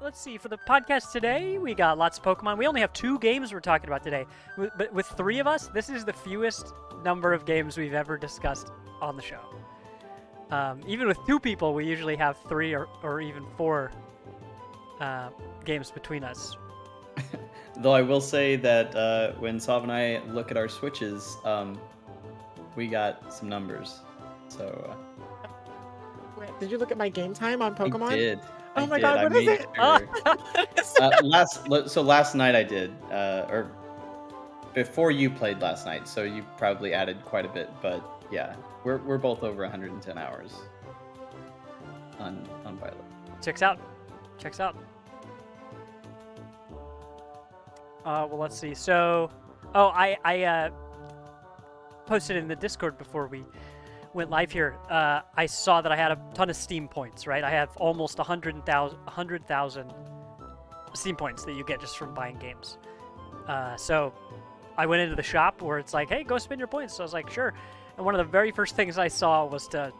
let's see. For the podcast today, we got lots of Pokemon. We only have 2 games we're talking about today. But with 3 of us, this is the fewest number of games we've ever discussed on the show. Even with 2 people, we usually have 3 or even 4 games between us. Though I will say that when Sav and I look at our Switches, we got some numbers. So. Wait, did you look at my game time on Pokemon? I did. Oh my god, what is it? Last night I did, or before you played last night, so you probably added quite a bit. But yeah, we're both over 110 hours on Violet. Checks out. Well, let's see. So, I posted in the Discord before we went live here. I saw that I had a ton of Steam points, right? I have almost 100,000 Steam points that you get just from buying games. So I went into the shop where it's like, hey, go spend your points. So I was like, sure. And one of the very first things I saw was to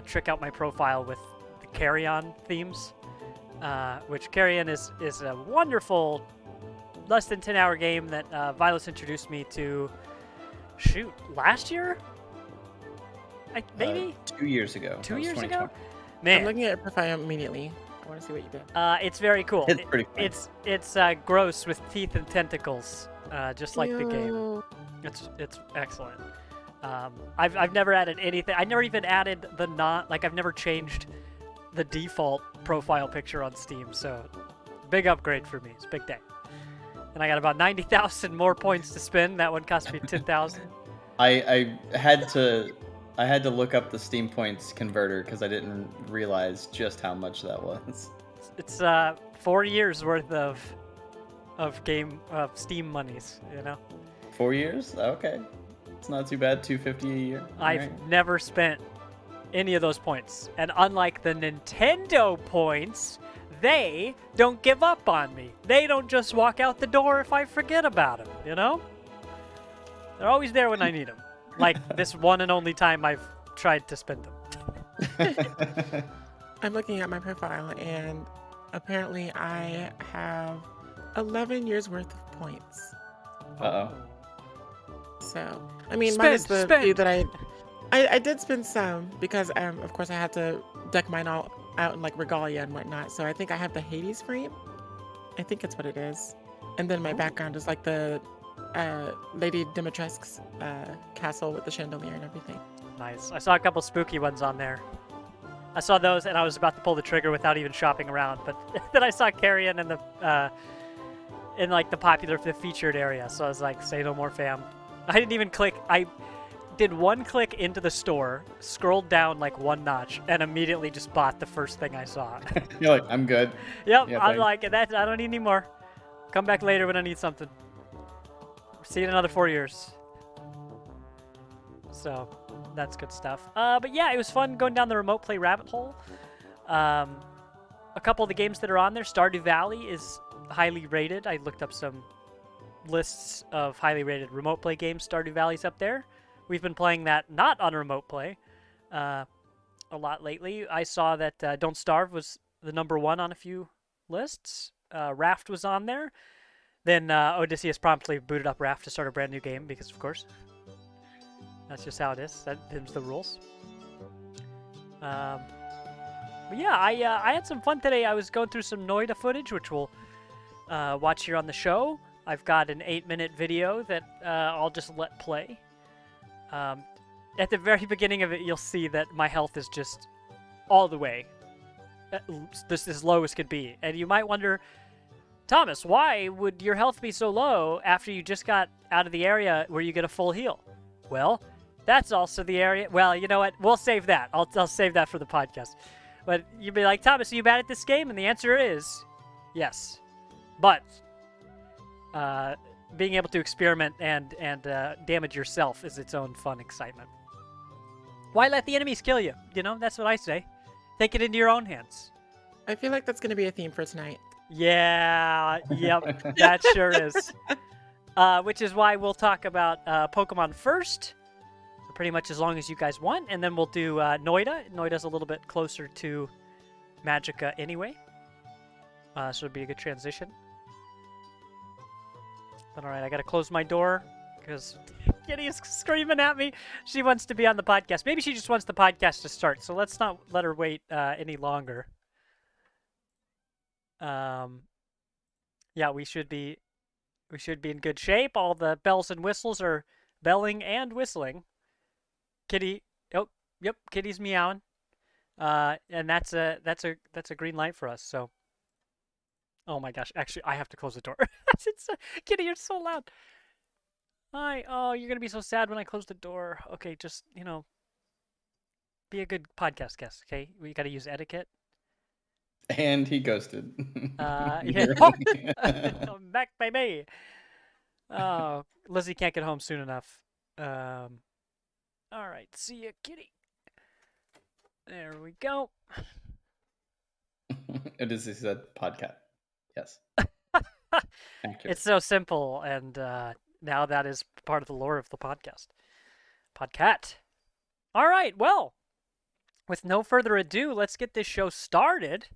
trick out my profile with the Carrion themes, which Carrion is a wonderful less than 10-hour game that Vilos introduced me to, last year? Maybe? 2 years ago. 2 years ago? Man. I'm looking at your profile immediately. I want to see what you did. It's very cool. It's pretty fun. It's gross with teeth and tentacles, just like the game. It's excellent. I've never added anything. I never even added I've never changed the default profile picture on Steam, so big upgrade for me. It's a big day. And I got about 90,000 more points to spend. That one cost me 10,000. I had to look up the Steam points converter because I didn't realize just how much that was. It's 4 years worth of Steam monies, you know. 4 years? Okay, it's not too bad. $250 a year. I've never spent any of those points, and unlike the Nintendo points, they don't give up on me. They don't just walk out the door if I forget about them, you know? They're always there when I need them. Like this one and only time I've tried to spend them. I'm looking at my profile, and apparently I have 11 years worth of points. Uh-oh. So, I mean, minus the few that I did spend some because, of course, I had to deck mine all out in like regalia and whatnot. So I think I have the Hades frame. I think it's what it is. And then my background is like the Lady Dimitrescu's castle with the chandelier and everything. Nice. I saw a couple spooky ones on there. I saw those and I was about to pull the trigger without even shopping around, but then I saw Carrion in the featured area. So I was like, say no more, fam. I didn't even click. I did one click into the store, scrolled down like one notch, and immediately just bought the first thing I saw. You're like, I'm good. Yep, yeah, I'm like, I don't need any more. Come back later when I need something. See you in another 4 years. So, that's good stuff. But yeah, it was fun going down the remote play rabbit hole. A couple of the games that are on there, Stardew Valley is highly rated. I looked up some lists of highly rated remote play games. Stardew Valley's up there. We've been playing that not on remote play a lot lately. I saw that Don't Starve was the #1 on a few lists. Raft was on there. Then Odysseus promptly booted up Raft to start a brand new game because, of course, that's just how it is. Them's the rules. But yeah, I had some fun today. I was going through some Noita footage, which we'll watch here on the show. I've got an 8-minute video that I'll just let play. At the very beginning of it, you'll see that my health is just all the way as low as could be. And you might wonder, Thomas, why would your health be so low after you just got out of the area where you get a full heal? Well, that's also the area. Well, you know what? We'll save that. I'll save that for the podcast. But you'd be like, Thomas, are you bad at this game? And the answer is yes. But being able to experiment and damage yourself is its own fun excitement. Why let the enemies kill you? You know, that's what I say. Take it into your own hands. I feel like that's going to be a theme for tonight. Yeah, yep, that sure is. Which is why we'll talk about Pokemon first, pretty much as long as you guys want, and then we'll do Noita. Noita's a little bit closer to Magica anyway. So it'd be a good transition. But all right, I gotta close my door because Kitty is screaming at me. She wants to be on the podcast. Maybe she just wants the podcast to start. So let's not let her wait any longer. Yeah, we should be in good shape. All the bells and whistles are belling and whistling. Kitty, oh, yep, Kitty's meowing. And that's a green light for us. So, oh my gosh, actually, I have to close the door. Kitty, you're so loud. Hi. Oh, you're gonna be so sad when I close the door. Okay, just be a good podcast guest. Okay, we got to use etiquette. And he ghosted. Yeah. Come back, baby. Oh, Lizzie can't get home soon enough. All right, see ya, Kitty. There we go. It is, he said, podcast. Yes. It's so simple, and now that is part of the lore of the podcast. Podcat. All right, well, with no further ado, let's get this show started.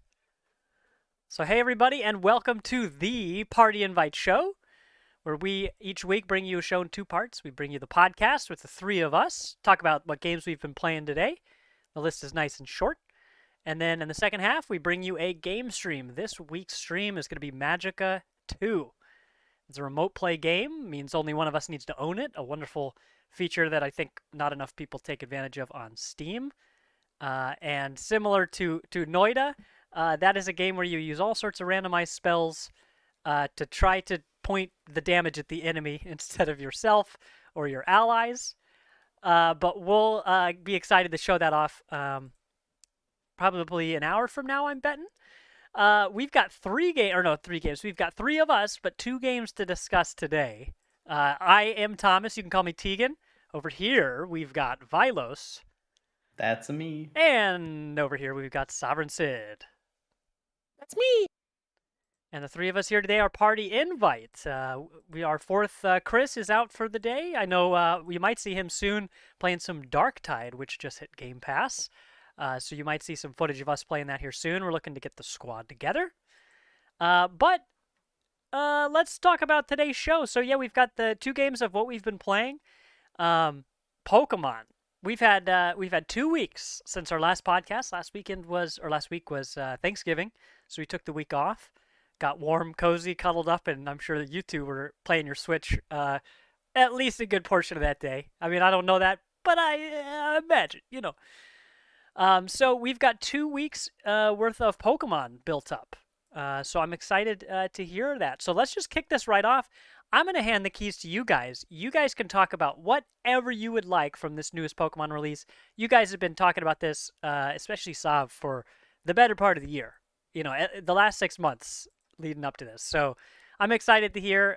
So, hey, everybody, and welcome to the Party Invite Show, where we each week bring you a show in two parts. We bring you the podcast with the three of us, talk about what games we've been playing today. The list is nice and short. And then in the second half, we bring you a game stream. This week's stream is going to be Magica 2. It's a remote play game, means only one of us needs to own it, a wonderful feature that I think not enough people take advantage of on Steam. And similar to Noita, that is a game where you use all sorts of randomized spells to try to point the damage at the enemy instead of yourself or your allies. But we'll be excited to show that off probably an hour from now, I'm betting. We've got three games. We've got three of us, but two games to discuss today. I am Thomas. You can call me Tegan. Over here, we've got Vilos. That's me. And over here, we've got Sovereign Sid. That's me. And the three of us here today are Party Invite. Our fourth Chris is out for the day. I know we might see him soon playing some Darktide, which just hit Game Pass. So you might see some footage of us playing that here soon. We're looking to get the squad together. But let's talk about today's show. So yeah, we've got the two games of what we've been playing. Pokemon. We've had 2 weeks since our last podcast. Last week was Thanksgiving, so we took the week off. Got warm, cozy, cuddled up, and I'm sure that you two were playing your Switch at least a good portion of that day. I mean, I don't know that, but I imagine, So we've got 2 weeks worth of Pokemon built up. So I'm excited to hear that. So let's just kick this right off. I'm going to hand the keys to you guys. You guys can talk about whatever you would like from this newest Pokemon release. You guys have been talking about this, especially Sav, for the better part of the year. The last 6 months leading up to this. So I'm excited to hear,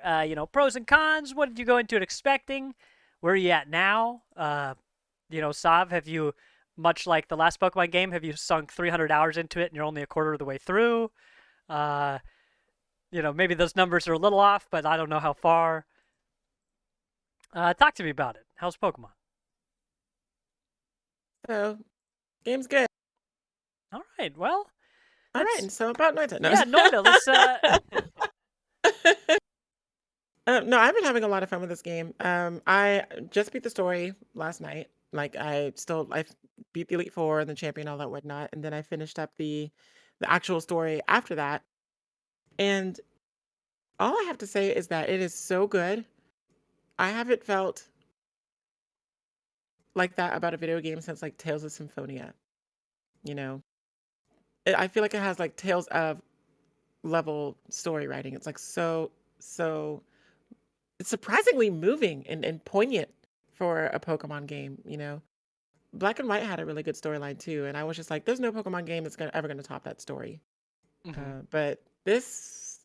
pros and cons. What did you go into it expecting? Where are you at now? Sav, have you, much like the last Pokemon game, have you sunk 300 hours into it and you're only a quarter of the way through? Maybe those numbers are a little off, but I don't know how far. Talk to me about it. How's Pokemon? So, game's good. All right. Well. All right. And so about Noita. No. Yeah, Noita. Let's. No, I've been having a lot of fun with this game. I just beat the story last night. Like I beat the Elite Four and the champion, all that whatnot, and then I finished up the actual story after that. And all I have to say is that it is so good. I haven't felt like that about a video game since like Tales of Symphonia. I feel like it has like Tales of level story writing. It's like so it's surprisingly moving and poignant for a Pokemon game. Black and White had a really good storyline too, and I was just like, there's no Pokemon game that's ever going to top that story. Mm-hmm. But this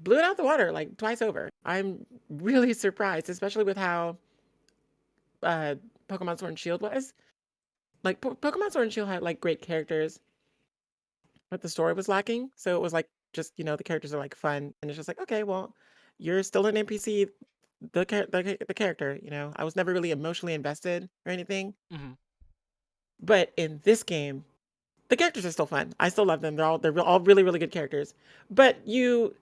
blew it out the water like twice over. I'm really surprised, especially with how Pokemon Sword and Shield was. Like Pokemon Sword and Shield had like great characters, but the story was lacking. So it was like just the characters are like fun, and it's just like, okay, well, you're still an NPC. The character, I was never really emotionally invested or anything. Mm-hmm. But in this game, The characters are still fun. I still love them. They're all really, really good characters. But you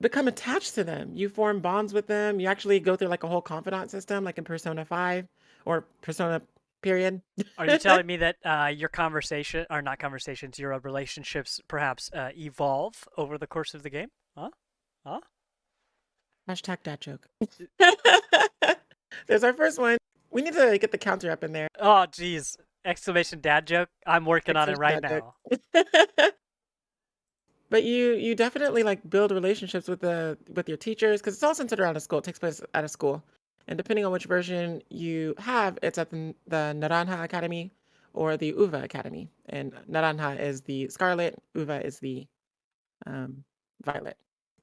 become attached to them. You form bonds with them. You actually go through like a whole confidant system, like in Persona 5 or Persona period. Are you telling me that your conversation, or not conversations, your relationships perhaps evolve over the course of the game? Huh? Huh? Hashtag dad joke. There's our first one. We need to get the counter up in there. Oh, geez. Exclamation dad joke. I'm working on it Exclamation right dad now. joke. But you definitely like build relationships with your teachers because it's all centered around a school. It takes place at a school, and depending on which version you have, it's at the Naranja Academy or the Uva Academy. And Naranja is the scarlet, Uva is the violet.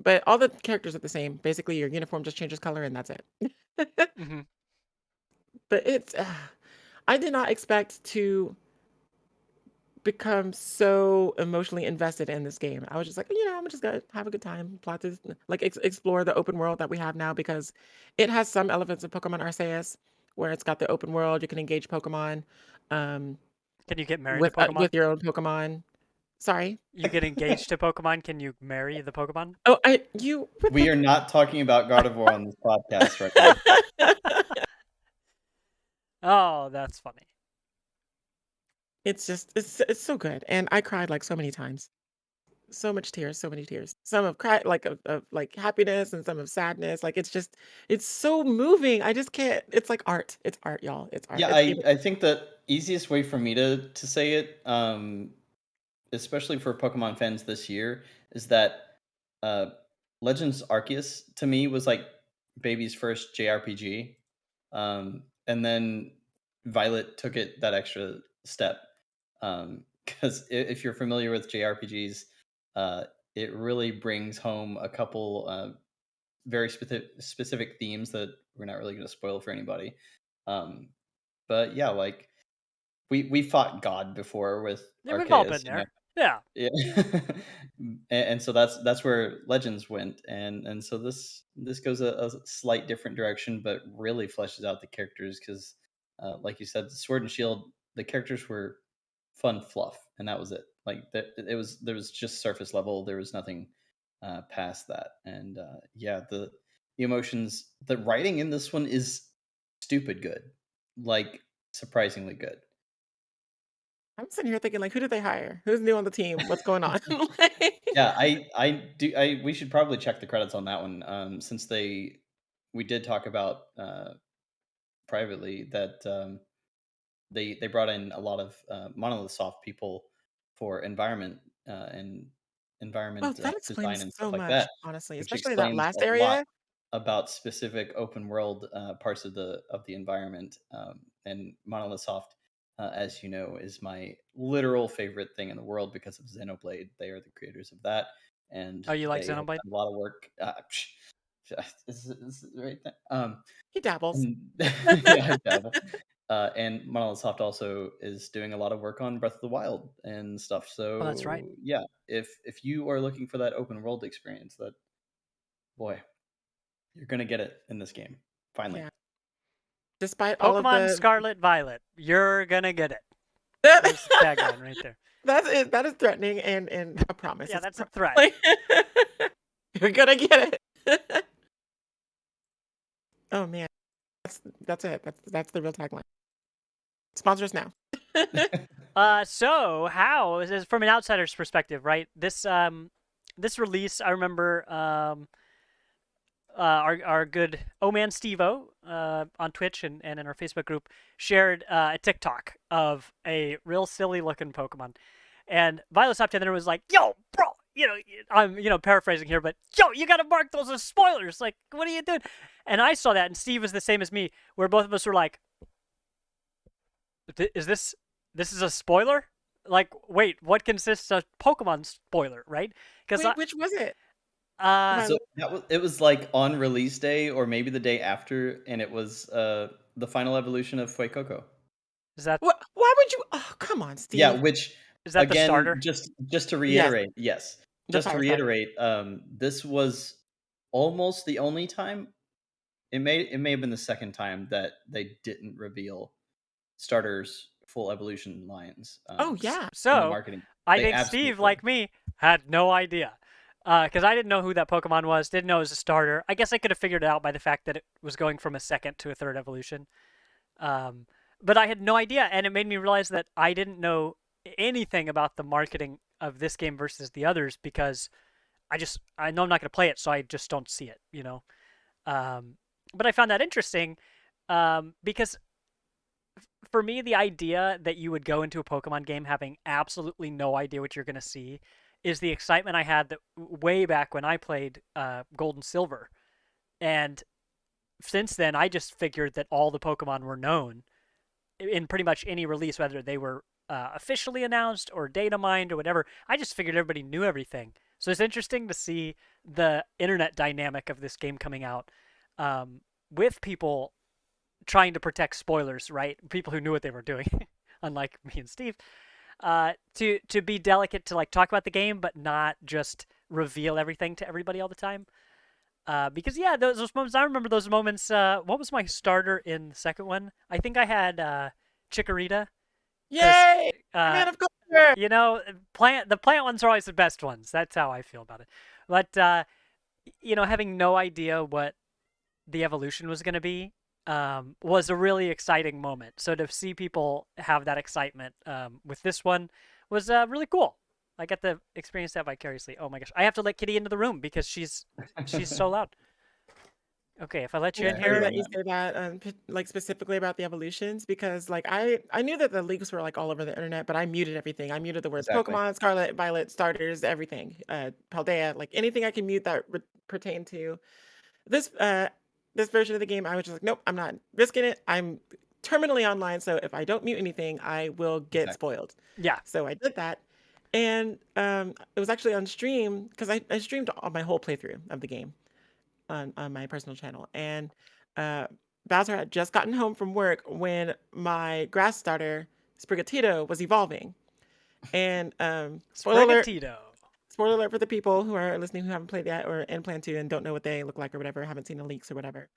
But all the characters are the same. Basically, your uniform just changes color, and that's it. Mm-hmm. But it's I did not expect to become so emotionally invested in this game. I was just like, I'm just gonna have a good time, plot this, like explore the open world that we have now because it has some elements of Pokemon Arceus where it's got the open world. You can engage Pokemon Can you get married to Pokemon? with your own Pokemon. Sorry, you get engaged to Pokemon. Can you marry the Pokemon? Oh, We are not talking about God of War on this podcast right now. Oh, that's funny. It's just it's so good, and I cried like so many times. So much tears, so many tears. Some of cry like of like happiness and some of sadness. Like it's so moving. I just can't. It's like art. It's art, y'all. It's art. Yeah, I think the easiest way for me to say it, especially for Pokemon fans this year, is that uh, Legends Arceus to me was like baby's first JRPG, and then Violet took it that extra step. Because if you're familiar with JRPGs, uh, it really brings home a couple very specific themes that we're not really going to spoil for anybody. Um, but yeah, like we fought God before with Yeah, we've all been Arceus, there. Yeah. yeah. And so that's where Legends went, and so this goes a slight different direction, but really fleshes out the characters because, like you said, Sword and Shield, the characters were fun fluff, and that was it. Like there was just surface level. There was nothing past that, and yeah, the emotions, the writing in this one is stupid good, like surprisingly good. I'm sitting here thinking like, who did they hire? Who's new on the team? What's going on? Like- Yeah, I we should probably check the credits on that one, since we did talk about privately that they brought in a lot of Monolith Soft people for and oh, environment that design explains and stuff so like that, much, honestly, which especially that explains last a lot area. about specific open world parts of the environment. And Monolith Soft, as you know, is my literal favorite thing in the world because of Xenoblade. They are the creators of that, and Oh, you like they have Xenoblade? done a lot of work. Is it right there? He dabbles. And yeah, I dabble. And Monolith Soft also is doing a lot of work on Breath of the Wild and stuff. Oh, that's right. So yeah, if you are looking for that open world experience, that boy, you're gonna get it in this game. Finally. Yeah. Despite all of Pokemon the Scarlet Violet. You're gonna get it. There's the tagline right there. that's it. That is threatening and a promise. Yeah, It's that's a threat. like, you're gonna get it. Oh man, that's it. That's the real tagline. Sponsors now. So how is this from an outsider's perspective, right? This release, I remember our good man Stevo on Twitch and in our Facebook group shared a TikTok of a real silly looking Pokemon, and Violet hopped in there and was like, "Yo, bro, I'm paraphrasing here, but yo, you gotta mark those as spoilers. Like, what are you doing?" And I saw that, and Steve was the same as me, where both of us were like, "Is this is a spoiler?" Like, wait, what consists of Pokemon spoiler, right? Because Wait, which was it? So Violet. it was like on release day or maybe the day after, and it was the final evolution of Fuecoco. is that What? Why would you? Oh, come on, Yeah, Steve. which the again, starter? just to Yes, reiterate, yes, the just to fire starter. reiterate, this was almost the only time. It may have been the second time that they didn't reveal starters full evolution lines. Oh yeah. In the So marketing. I They think absolutely Steve, like me, had no idea. Because I didn't know who that Pokemon was, didn't know it was a starter. I guess I could have figured it out by the fact that it was going from a second to a third evolution. But I had no idea, and it made me realize that I didn't know anything about the marketing of this game versus the others because I know I'm not going to play it, so I just don't see it, you know. But I found that interesting because for me, the idea that you would go into a Pokemon game having absolutely no idea what you're going to see is the excitement I had that way back when I played Gold and Silver, and since then I just figured that all the Pokemon were known in pretty much any release, whether they were officially announced or data mined or whatever. I just figured everybody knew everything. So it's interesting to see the internet dynamic of this game coming out with people trying to protect spoilers, right? People who knew what they were doing, unlike me and Steve, to be delicate to like talk about the game, but not just reveal everything to everybody all the time. Because yeah, those moments, I remember those moments. What was my starter in the second one? I think I had Chikorita. Yay! Uh, Man of culture. you know, the plant ones are always the best ones. That's how I feel about it. But you know, having no idea what the evolution was going to be was a really exciting moment. So to see people have that excitement with this one was really cool. I got to experience that vicariously. Oh my gosh, I have to let Kitty into the room because she's so loud. Okay, if I let you It's in funny here, that you say that, like specifically about the evolutions, because like I knew that the leaks were like all over the internet, but I muted everything. I muted the words Exactly. Pokemon, Scarlet, Violet, starters, everything, Paldea, like anything I can mute that pertain to this this version of the game. I was just like, nope, I'm not risking it. I'm terminally online, so if I don't mute anything, I will get Exactly. spoiled. yeah, So I did that, and it was actually on stream because I streamed all my whole playthrough of the game on my personal channel. And uh, Bowser had just gotten home from work when my grass starter, Sprigatito, was evolving. And Sprigatito. spoiler alert for the people who are listening who haven't played yet or and plan to and don't know what they look like or whatever, haven't seen the leaks or whatever.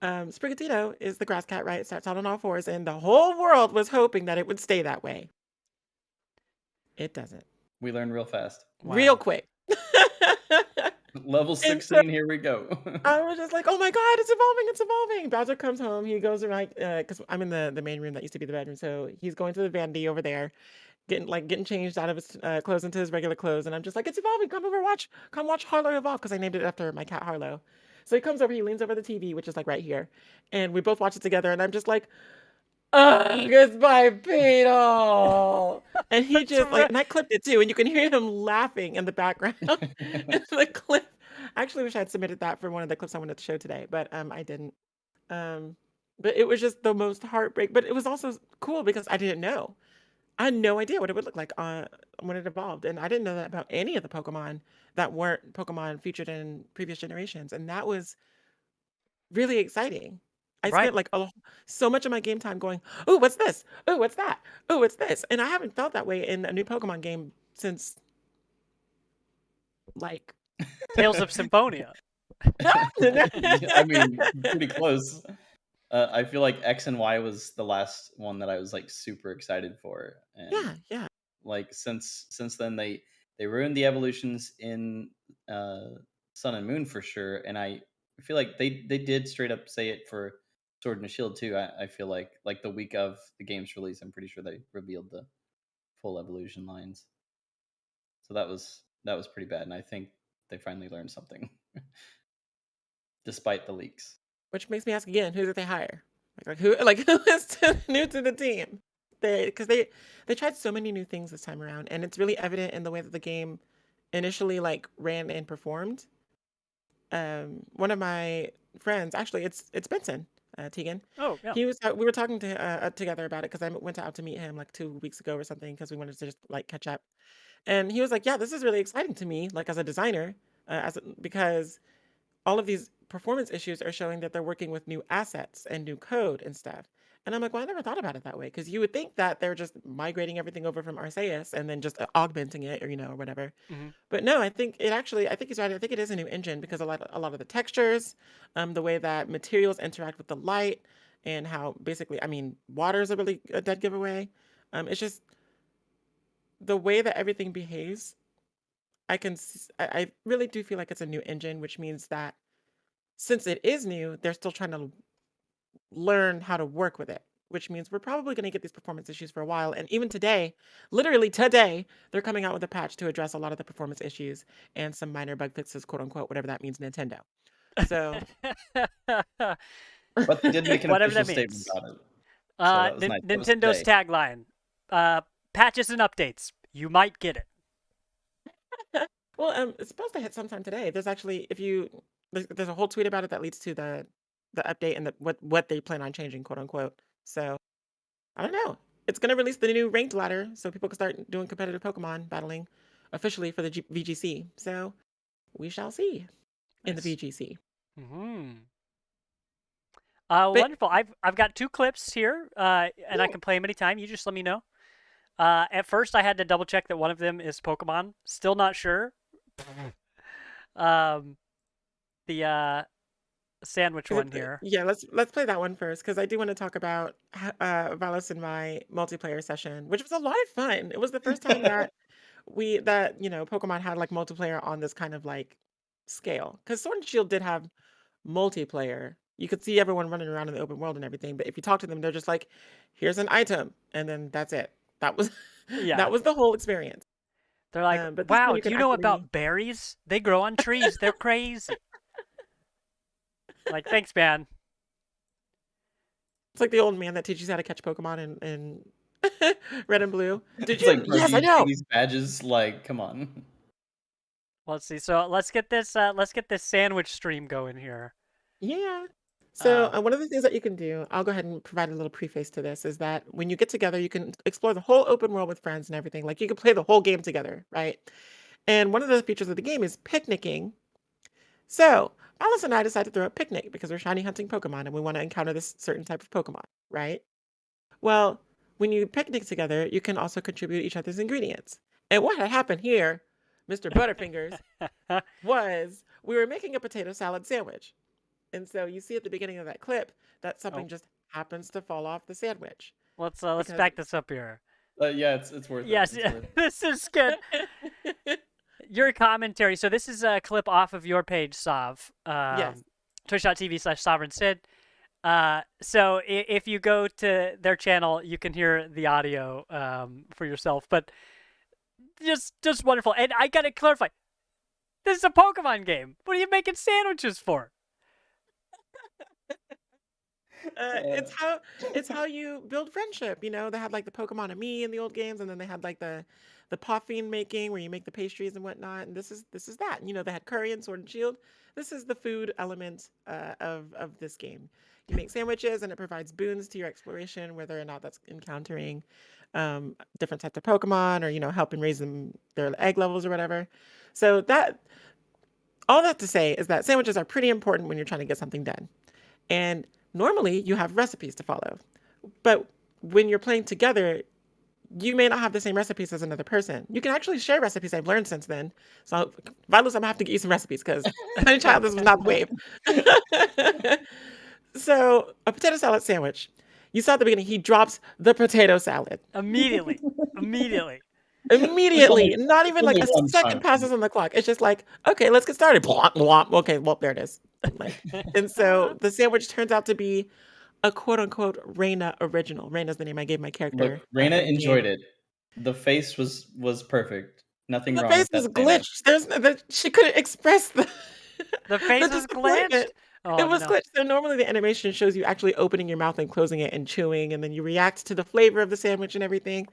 Sprigatito is the grass cat, right? It starts out on all fours, and the whole world was hoping that it would stay that way. It doesn't. We learn real fast. Real Wow. quick. Level And so 16, here we go. I was just like, oh my God, it's evolving, it's evolving. Bowser comes home. He goes around, because I'm in the main room that used to be the bedroom. So he's going to the vanity over there, getting changed out of his clothes into his regular clothes. And I'm just like, it's evolving. Come over, come watch Harlow evolve, because I named it after my cat Harlow. So he comes over, he leans over the TV, which is like right here. And we both watch it together. And I'm just like, ugh, it's my Beetle. And he That's just like, right. and I clipped it too. And you can hear him laughing in the background. In the clip. I actually wish I had submitted that for one of the clips I wanted to show today, but I didn't. Um, but it was just the most heartbreak. But it was also cool because I didn't know. I had no idea what it would look like when it evolved, and I didn't know that about any of the Pokemon that weren't Pokemon featured in previous generations, and that was really exciting. I Right. spent like so much of my game time going, "Oh, what's this? Oh, what's that? Oh, what's this?" And I haven't felt that way in a new Pokemon game since like Tales of Symphonia. I mean, pretty close. I feel like X and Y was the last one that I was like super excited for, and yeah, yeah. like since then they ruined the evolutions in Sun and Moon for sure, and I feel like they did straight up say it for Sword and Shield too. I feel like the week of the game's release, I'm pretty sure they revealed the full evolution lines. So that was pretty bad, and I think they finally learned something, despite the leaks. Which makes me ask again, who did they hire? Who is new to the team? They tried so many new things this time around, and it's really evident in the way that the game initially like ran and performed. One of my friends, actually, it's Benson, Tegan. Oh yeah. We were talking together about it because I went out to meet him like 2 weeks ago or something because we wanted to just like catch up. And he was like, "Yeah, this is really exciting to me, like as a designer, because all of these performance issues are showing that they're working with new assets and new code and stuff." And I'm like, well, I never thought about it that way because you would think that they're just migrating everything over from Arceus and then just augmenting it or whatever. Mm-hmm. But no, I think he's right. I think it is a new engine because a lot of the textures, the way that materials interact with the light, and how basically, I mean, water is a really a dead giveaway. It's just the way that everything behaves. I really do feel like it's a new engine, which means that since it is new, they're still trying to learn how to work with it, which means we're probably going to get these performance issues for a while. And even today, literally today, they're coming out with a patch to address a lot of the performance issues and some minor bug fixes, quote unquote, whatever that means, Nintendo. So, But they did make an whatever official that statement means. about it. So that was nice. That was Nintendo's today. tagline: patches and updates. You might get it. well, it's supposed to hit sometime today. There's actually, there's a whole tweet about it that leads to the update and what they plan on changing, quote unquote. So I don't know. It's gonna release the new ranked ladder, so people can start doing competitive Pokemon battling officially for the VGC. So we shall see in the Nice. VGC. Mm-hmm. But Wonderful. I've got 2 clips here, and I can play them anytime. You just let me know. At first, I had to double check that one of them is Pokemon. Still not sure. The sandwich one here. Yeah, let's play that one first because I do want to talk about Valos in my multiplayer session, which was a lot of fun. It was the first time that Pokemon had like multiplayer on this kind of like scale. Because Sword and Shield did have multiplayer. You could see everyone running around in the open world and everything, but if you talk to them, they're just like, "Here's an item," and then that's it. That was Yeah. that was the whole experience. They're like, but wow, do you know about berries? They grow on trees. They're crazy. Like, thanks, man. It's like the old man that teaches you how to catch Pokemon in Red and Blue. Did It's you? like, bro, Yes, do I you see know. these badges? Like, come on. Let's see. So let's get this sandwich stream going here. Yeah. So one of the things that you can do, I'll go ahead and provide a little preface to this, is that when you get together, you can explore the whole open world with friends and everything. Like you can play the whole game together, right? And one of the features of the game is picnicking. So Alice and I decided to throw a picnic because we're shiny hunting Pokemon and we want to encounter this certain type of Pokemon, right? Well, when you picnic together, you can also contribute each other's ingredients. And what had happened here, Mr. Butterfingers, was we were making a potato salad sandwich. And so you see at the beginning of that clip that something just happens to fall off the sandwich. Let's back this up here. Yeah, it's worth yes, it. Yes, this is good. Your commentary. So this is a clip off of your page, Sav. Yes. Twitch.tv/SovereignSid. So if you go to their channel, you can hear the audio for yourself. But just wonderful. And I gotta clarify, this is a Pokemon game. What are you making sandwiches for? It's how you build friendship. You know, they had like the Pokemon and Me in the old games, and then they had like the Poffin making where you make the pastries and whatnot. And this is that. You know, they had curry and Sword and Shield. This is the food element of this game. You make sandwiches, and it provides boons to your exploration, whether or not that's encountering different types of Pokemon or helping raise them their egg levels or whatever. So all that to say is that sandwiches are pretty important when you're trying to get something done. And normally you have recipes to follow. But when you're playing together, you may not have the same recipes as another person. You can actually share recipes I've learned since then. So, Vilos, I'm gonna have to get you some recipes because Honey Child, this was not the wave. So, a potato salad sandwich. You saw at the beginning, he drops the potato salad. Immediately. Not even like a second passes on the clock. It's just like, okay, let's get started. Blah, blah. Okay, well, there it is. And so the sandwich turns out to be a quote unquote Reina original. Reina's the name I gave my character. Look, Reina enjoyed it. The face was perfect. Nothing wrong with that. The face was glitched. She couldn't express the face was glitched. Oh, it was glitched. So normally the animation shows you actually opening your mouth and closing it and chewing, and then you react to the flavor of the sandwich and everything.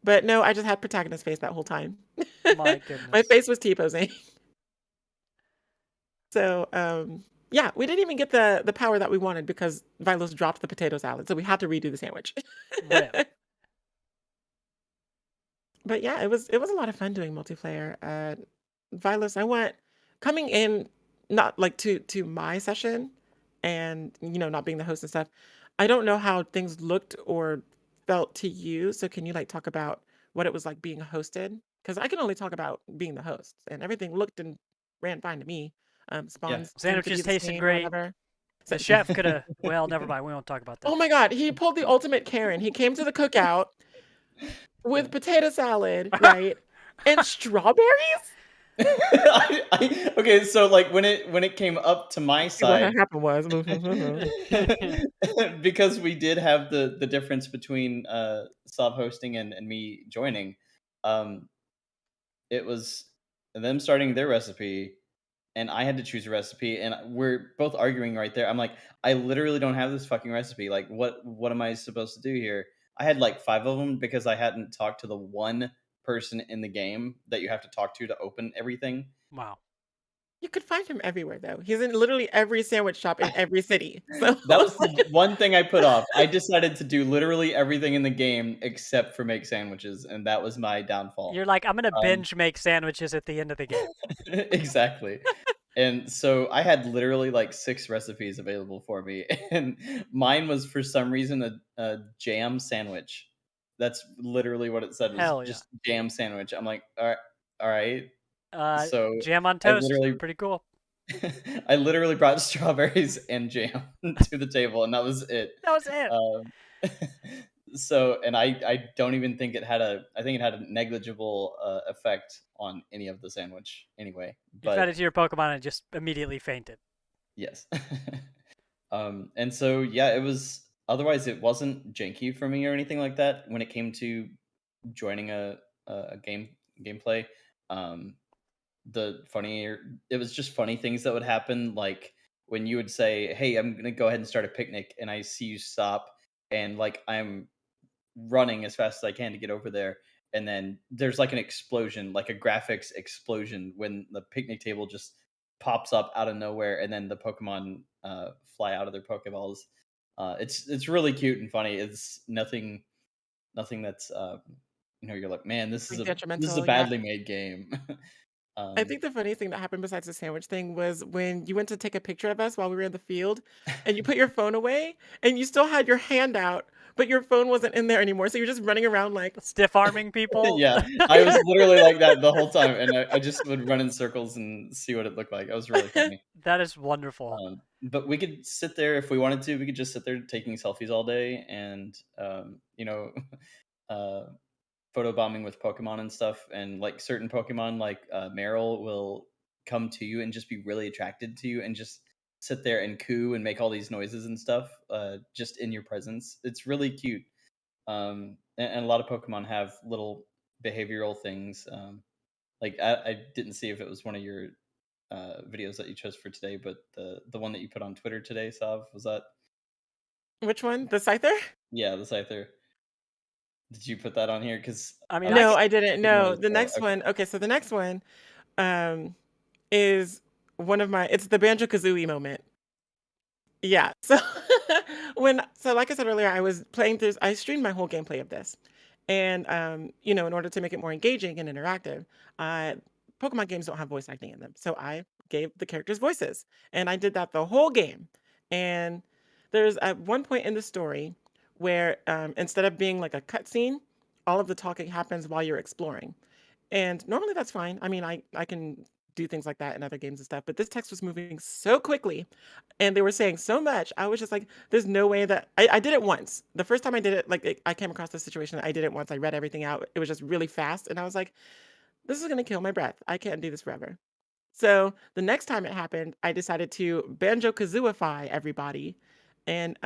But no, I just had protagonist face that whole time. My goodness. My face was T-posing. So, yeah, we didn't even get the power that we wanted because Vilos dropped the potato salad, so we had to redo the sandwich. But yeah, it was a lot of fun doing multiplayer. Vilos, I went coming in not like to my session and not being the host and stuff. I don't know how things looked or felt to you. So can you like talk about what it was like being hosted? Because I can only talk about being the host, and everything looked and ran fine to me. Spawns sandwiches tasted great. The chef could have. Well, never mind. We won't talk about that. Oh my God, he pulled the ultimate Karen. He came to the cookout, with potato salad, right? And strawberries? Okay, so like when it came up to my See, what had side, happened was because we did have the difference between sub hosting and me joining, um, it was them starting their recipe, and I had to choose a recipe, and we're both arguing right there. I'm like, I literally don't have this fucking recipe. Like, what am I supposed to do here? I had like 5 of them because I hadn't talked to the one person in the game that you have to talk to open everything. Wow. You could find him everywhere, though. He's in literally every sandwich shop in every city. So That was the one thing I put off. I decided to do literally everything in the game except for make sandwiches, and that was my downfall. You're like, I'm gonna Um, binge make sandwiches at the end of the game. exactly. And so I had literally like 6 recipes available for me, and mine was for some reason a jam sandwich. That's literally what it said, was Hell yeah. just jam sandwich. I'm like, all right. So Jam on I toast. literally Pretty cool. I literally brought strawberries and jam to the table, and that was it. That was it. So, and I don't even think it had I think it had a negligible effect on any of the sandwich anyway. You fed But it to your Pokemon and just immediately fainted. yes. And so yeah, it was. Otherwise, it wasn't janky for me or anything like that when it came to joining a gameplay. Um, the funnier it was just funny things that would happen, like when you would say, hey, I'm gonna go ahead and start a picnic, and I see you stop, and like I'm running as fast as I can to get over there, and then there's like an explosion, like a graphics explosion, when the picnic table just pops up out of nowhere, and then the Pokemon fly out of their Pokeballs. It's really cute and funny. It's nothing that's you're like, man, like this is a detrimental, yeah. badly made game. I um think the funniest thing that happened besides the sandwich thing was when you went to take a picture of us while we were in the field, and you put your phone away, and you still had your hand out, but your phone wasn't in there anymore. So you're just running around like, Stiff arming people. Yeah, I was literally like that the whole time, and I just would run in circles and see what it looked like. It was really funny. That is wonderful. But we could sit there if we wanted to. We could just sit there taking selfies all day, and uh, photo bombing with Pokemon and stuff. And like certain Pokemon, like Meryl, will come to you and just be really attracted to you, and just sit there and coo and make all these noises and stuff, just in your presence. It's really cute. And a lot of Pokemon have little behavioral things. Like I didn't see if it was one of your videos that you chose for today, but the one that you put on Twitter today, Sav, was that? which one? The Scyther? Yeah, the Scyther. Did you put that on here? Because I mean, I I No, was can, I didn't. taking No, notice. the Oh, next okay. one. Okay, so the next one um, is one of my. It's the Banjo Kazooie moment. Yeah. So like I said earlier, I was playing through. I streamed my whole gameplay of this, and in order to make it more engaging and interactive, Pokemon games don't have voice acting in them, so I gave the characters voices, and I did that the whole game. And there's at one point in the story where instead of being like a cutscene, all of the talking happens while you're exploring. And normally that's fine. I mean, I can do things like that in other games and stuff, but this text was moving so quickly and they were saying so much. I was just like, there's no way that I did it once. The first time I did it, like I came across this situation. I did it once. I read everything out. It was just really fast. And I was like, this is going to kill my breath. I can't do this forever. So the next time it happened, I decided to Banjo Kazooify everybody. And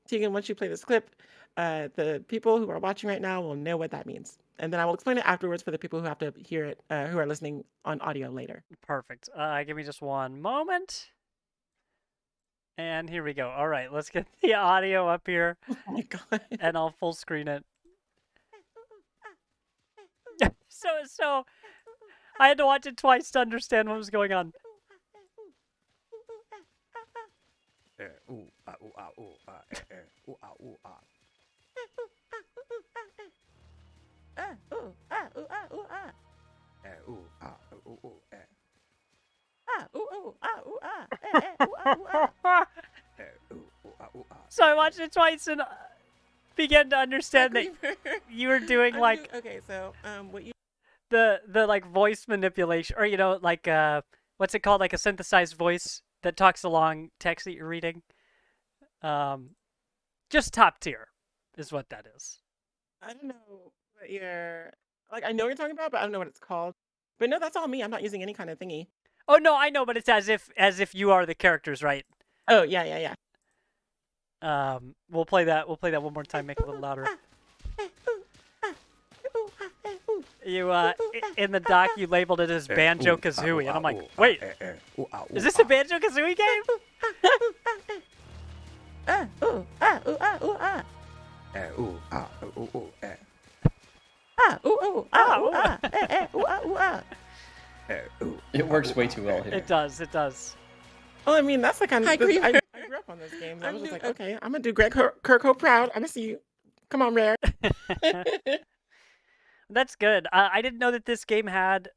Tegan, once you play this clip, the people who are watching right now will know what that means. And then I will explain it afterwards for the people who have to hear it, who are listening on audio later. perfect. Give me just one moment. And here we go. All right, let's get the audio up here, Oh my God. and I'll full screen it. So I had to watch it twice to understand what was going on. So I watched it twice and began to understand that you were doing like Okay, so what you the like voice manipulation, or like what's it called, like a synthesized voice that talks along text that you're reading. Just top tier is what that is. I don't know what you're like. I know what you're talking about, but I don't know what it's called. But no, that's all me. I'm not using any kind of thingy. Oh no, I know, but it's as if you are the characters, right? Oh yeah, yeah, yeah. We'll play that. We'll play that one more time. Make it a little louder. You in the doc you labeled it as Banjo Kazooie, and I'm like, wait, is this a Banjo Kazooie game? It works way too well here. It does. It does. Well, I mean, that's the kind of. I grew up on those games. I was just like, okay, I'm gonna do Greg Kirkhope proud. I'm gonna see you. Come on, Rare. That's good. I didn't know that this game had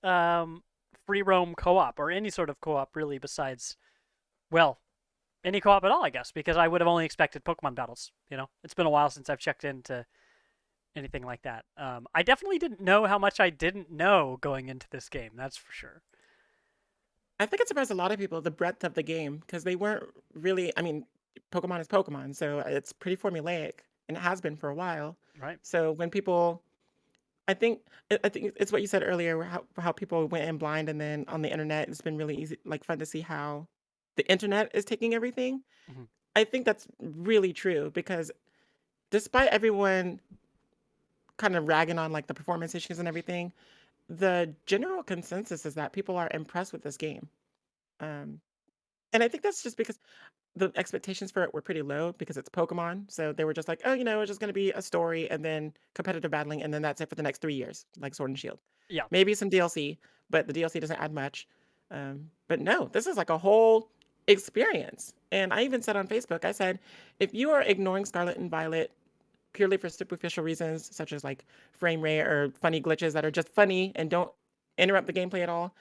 free roam co-op or any sort of co-op really besides, well, any co-op at all, I guess, because I would have only expected Pokemon battles. It's been a while since I've checked into anything like that. I definitely didn't know how much I didn't know going into this game. That's for sure. I think it surprised a lot of people, the breadth of the game, because they weren't really. I mean, Pokemon is Pokemon, so it's pretty formulaic, and it has been for a while. Right. So when people, I think it's what you said earlier, how people went in blind, and then on the internet, it's been really easy, like fun to see how the internet is taking everything. Mhm. I think that's really true because despite everyone kind of ragging on like the performance issues and everything, the general consensus is that people are impressed with this game. Um, and I think that's just because the expectations for it were pretty low because it's Pokemon. So they were just like, oh, it's just going to be a story and then competitive battling. And then that's it for the next 3 years, like Sword and Shield. Yeah. Maybe some DLC, but the DLC doesn't add much. But no, this is like a whole experience. And I even said on Facebook, I said, if you are ignoring Scarlet and Violet purely for superficial reasons, such as like frame rate or funny glitches that are just funny and don't interrupt the gameplay at all,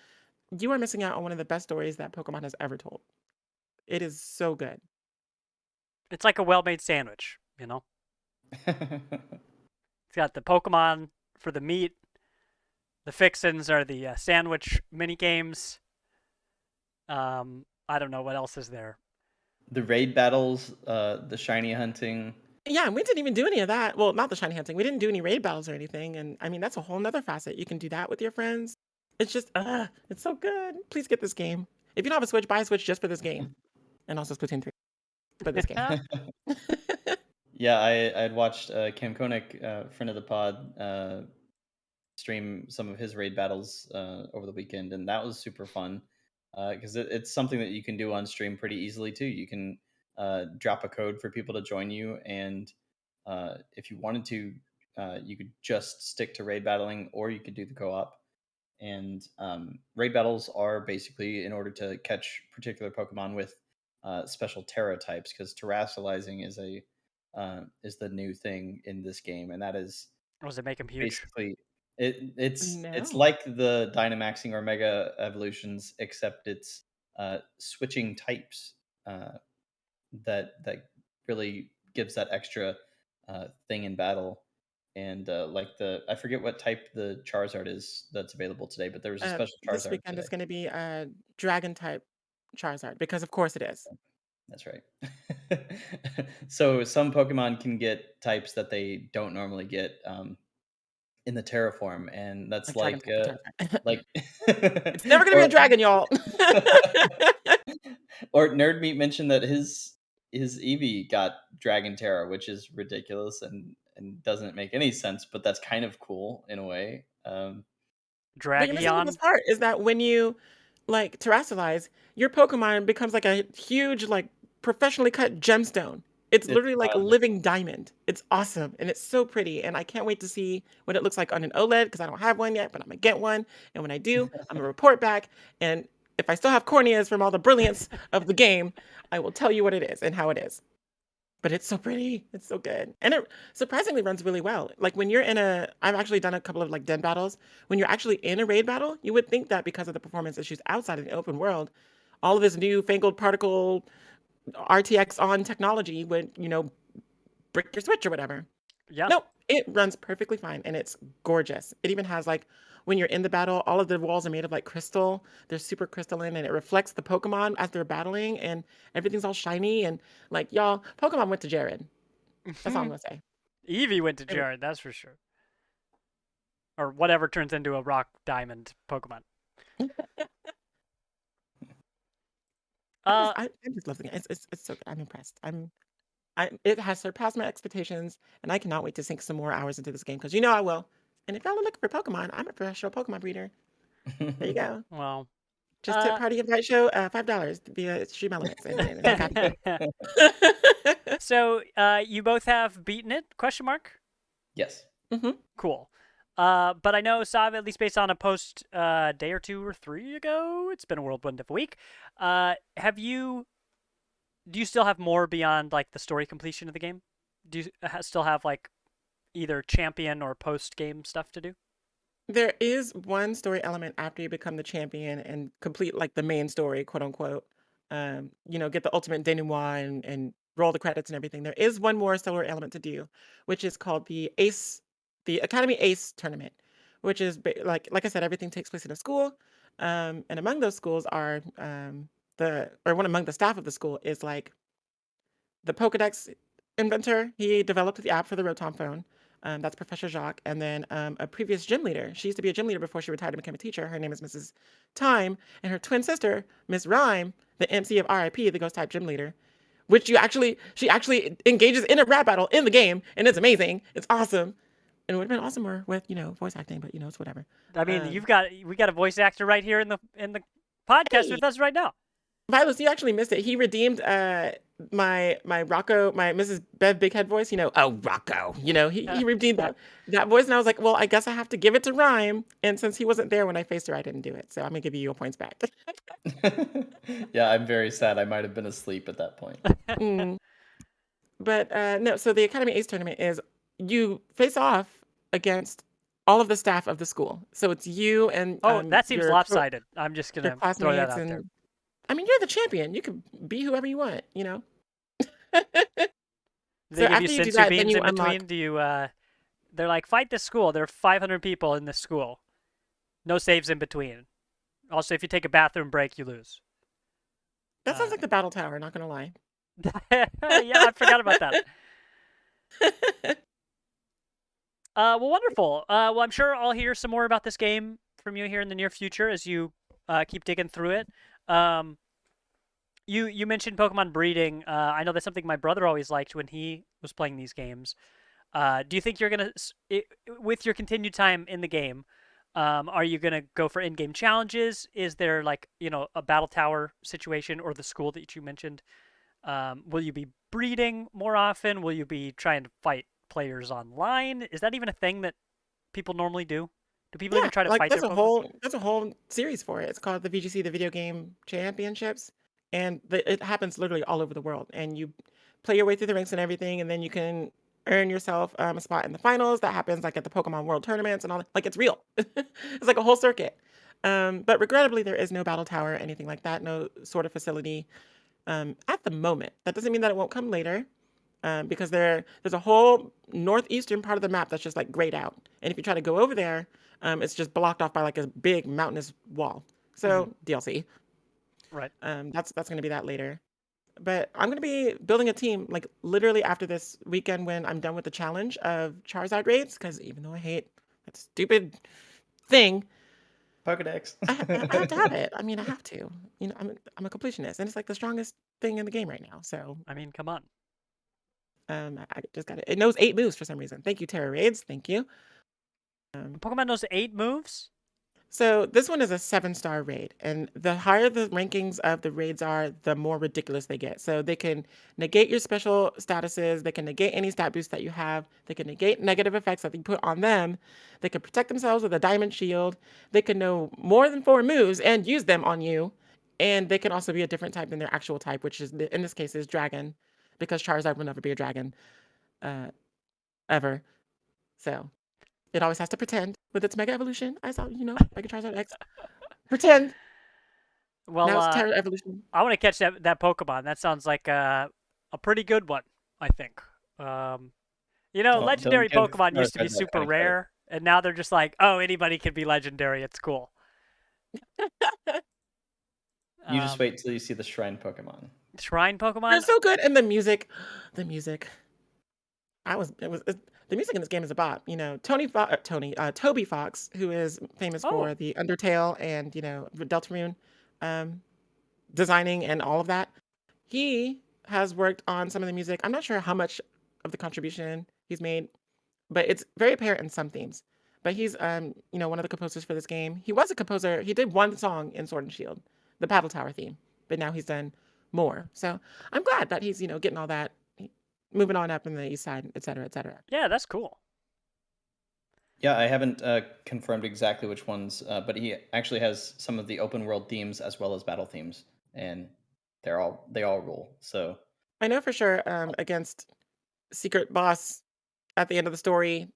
you are missing out on one of the best stories that Pokemon has ever told. It is so good. It's like a well-made sandwich, It's got the Pokemon for the meat. The fixins are the sandwich mini games. I don't know what else is there. The raid battles, the shiny hunting. Yeah, we didn't even do any of that. Well, not the shiny hunting. We didn't do any raid battles or anything. And I mean, that's a whole nother facet. You can do that with your friends. It's just, it's so good. Please get this game. If you don't have a Switch, buy a Switch just for this game. And also Splatoon 3 for this game. Yeah, I had watched Cam Koenig, friend of the pod, stream some of his raid battles over the weekend, and that was super fun because it's something that you can do on stream pretty easily too. You can drop a code for people to join you, and if you wanted to, you could just stick to raid battling, or you could do the co-op. And raid battles are basically in order to catch particular Pokemon with special Terra types, because terrestrializing is the new thing in this game, and that is Does it make them huge? basically it's No. like the Dynamaxing or Mega Evolutions, except it's switching types that really gives that extra thing in battle. And like I forget what type the Charizard is that's available today, but there was a special This Charizard weekend today. is going to be a dragon type Charizard because, of course, it is. That's right. So some Pokemon can get types that they don't normally get in the Terraform, and that's Dragon type. like It's never going to be a dragon, y'all. Or Nerd Meat mentioned that his Eevee got Dragon Terra, which is ridiculous and doesn't make any sense, but that's kind of cool in a way. But you're missing the Dragion. best part is that when you like terrestrialize, your Pokemon becomes like a huge, like professionally cut gemstone. It's literally like a fun. living diamond. It's awesome and it's so pretty. And I can't wait to see what it looks like on an OLED because I don't have one yet, but I'm gonna get one. And when I do, I'm gonna report back. And if I still have corneas from all the brilliance of the game, I will tell you what it is and how it is. But it's so pretty. It's so good. And it surprisingly runs really well. Like when you're I've actually done a couple of like den battles. When you're actually in a raid battle, you would think that because of the performance issues outside of the open world, all of this new fangled particle RTX on technology would, brick your Switch or whatever. Yeah. No, it runs perfectly fine and it's gorgeous. It even has like when you're in the battle, all of the walls are made of like crystal. They're super crystalline and it reflects the Pokemon as they're battling and everything's all shiny and like y'all, Pokemon went to Jared. That's all I'm gonna say. Eevee went to Jared, that's for sure. Or whatever turns into a rock diamond Pokemon. I just love the game. It's so good. I'm impressed. It has surpassed my expectations, and I cannot wait to sink some more hours into this game because I will. And if y'all are looking for Pokemon, I'm a professional Pokemon breeder. There you go. Well, Just tip Party Invite Show $5 via Stream Elements, and I got it. So you both have beaten it? Question mark. Yes. Mm-hmm. Cool. But I know, Sav, at least based on a post day or 2 or 3 ago, it's been a whirlwind of a week. Do you still have more beyond like the story completion of the game? Do you still have like either champion or post game stuff to do? There is one story element after you become the champion and complete like the main story, quote unquote. Get the ultimate denouement and roll the credits and everything. There is one more story element to do, which is called the Academy Ace tournament, which is like I said, everything takes place in a school. And among those schools are one among the staff of the school is like the Pokedex inventor. He developed the app for the Rotom phone. That's Professor Jacques. And then a previous gym leader. She used to be a gym leader before she retired and became a teacher. Her name is Mrs. Time. And her twin sister, Miss Rhyme, the MC of RIP, the ghost type gym leader, which she actually engages in a rap battle in the game. And it's amazing. It's awesome. And it would have been awesomer with, voice acting, but it's whatever. I mean, we got a voice actor right here in the podcast with us right now. Vilos, you actually missed it. He redeemed my Rocco, my Mrs. Bev Big Head voice. Rocco. He redeemed that voice, and I was like, well, I guess I have to give it to Rhyme. And since he wasn't there when I faced her, I didn't do it. So I'm gonna give you your points back. Yeah, I'm very sad. I might have been asleep at that point. But no. So the Academy Ace tournament is you face off against all of the staff of the school. So it's you and that seems lopsided. I'm just gonna throw that out there. I mean, you're the champion. You can be whoever you want, Do they give you sensu beans in between? Do you? They're like, fight this school. There are 500 people in this school. No saves in between. Also, if you take a bathroom break, you lose. That sounds like the battle tower. Not gonna lie. Yeah, I forgot about that. Well, wonderful. Well, I'm sure I'll hear some more about this game from you here in the near future as you keep digging through it. You mentioned Pokemon breeding. I know that's something my brother always liked when he was playing these games. Do you think you're gonna, with your continued time in the game, are you gonna go for in-game challenges? Is there like a battle tower situation or the school that you mentioned? Will you be breeding more often? Will you be trying to fight players online? Is that even a thing that people normally do? Do people even try to fight their Pokemon? There's a whole series for it. It's called the VGC, the Video Game Championships. And it happens literally all over the world. And you play your way through the ranks and everything, and then you can earn yourself a spot in the finals. That happens like at the Pokemon World Tournaments and all that. Like, it's real. It's like a whole circuit. But regrettably, there is no battle tower or anything like that, no sort of facility at the moment. That doesn't mean that it won't come later. Because there's a whole northeastern part of the map that's just like grayed out. And if you try to go over there, it's just blocked off by like a big mountainous wall. So DLC. Right. That's going to be that later. But I'm going to be building a team like literally after this weekend when I'm done with the challenge of Charizard raids. Because even though I hate that stupid thing, Pokedex. I have to have it. I mean, I have to. I'm a completionist, and it's like the strongest thing in the game right now. So I mean, come on. I just got it. It knows 8 moves for some reason. Thank you, Terra Raids. Thank you. Pokemon knows 8 moves? So this one is a 7-star raid, and the higher the rankings of the raids are, the more ridiculous they get. So they can negate your special statuses, they can negate any stat boost that you have, they can negate negative effects that you put on them, they can protect themselves with a diamond shield, they can know more than 4 moves and use them on you, and they can also be a different type than their actual type, which is in this case is dragon, because Charizard will never be a dragon, ever. So it always has to pretend with its Mega Evolution. I saw, Mega Charizard X. Pretend. Well, now it's Terra Evolution. I want to catch that Pokemon. That sounds like a pretty good one, I think. Legendary Pokemon used to be super rare, and now they're just like, oh, anybody can be legendary. It's cool. You just wait till you see the Shrine Pokemon. Shrine Pokemon? They're so good. And the music. The music in this game is a bop. Toby Fox, who is famous Oh, for the Undertale and Deltarune, um, designing and all of that. He has worked on some of the music. I'm not sure how much of the contribution he's made, but it's very apparent in some themes. But he's one of the composers for this game. He was a composer. He did one song in Sword and Shield, the Battle Tower theme, but now he's done more. So I'm glad that he's getting all that, moving on up in the East Side, et cetera, et cetera. yeah, that's cool. Yeah, I haven't confirmed exactly which ones, but he actually has some of the open world themes as well as battle themes, and they all rule. So I know for sure against Secret Boss at the end of the story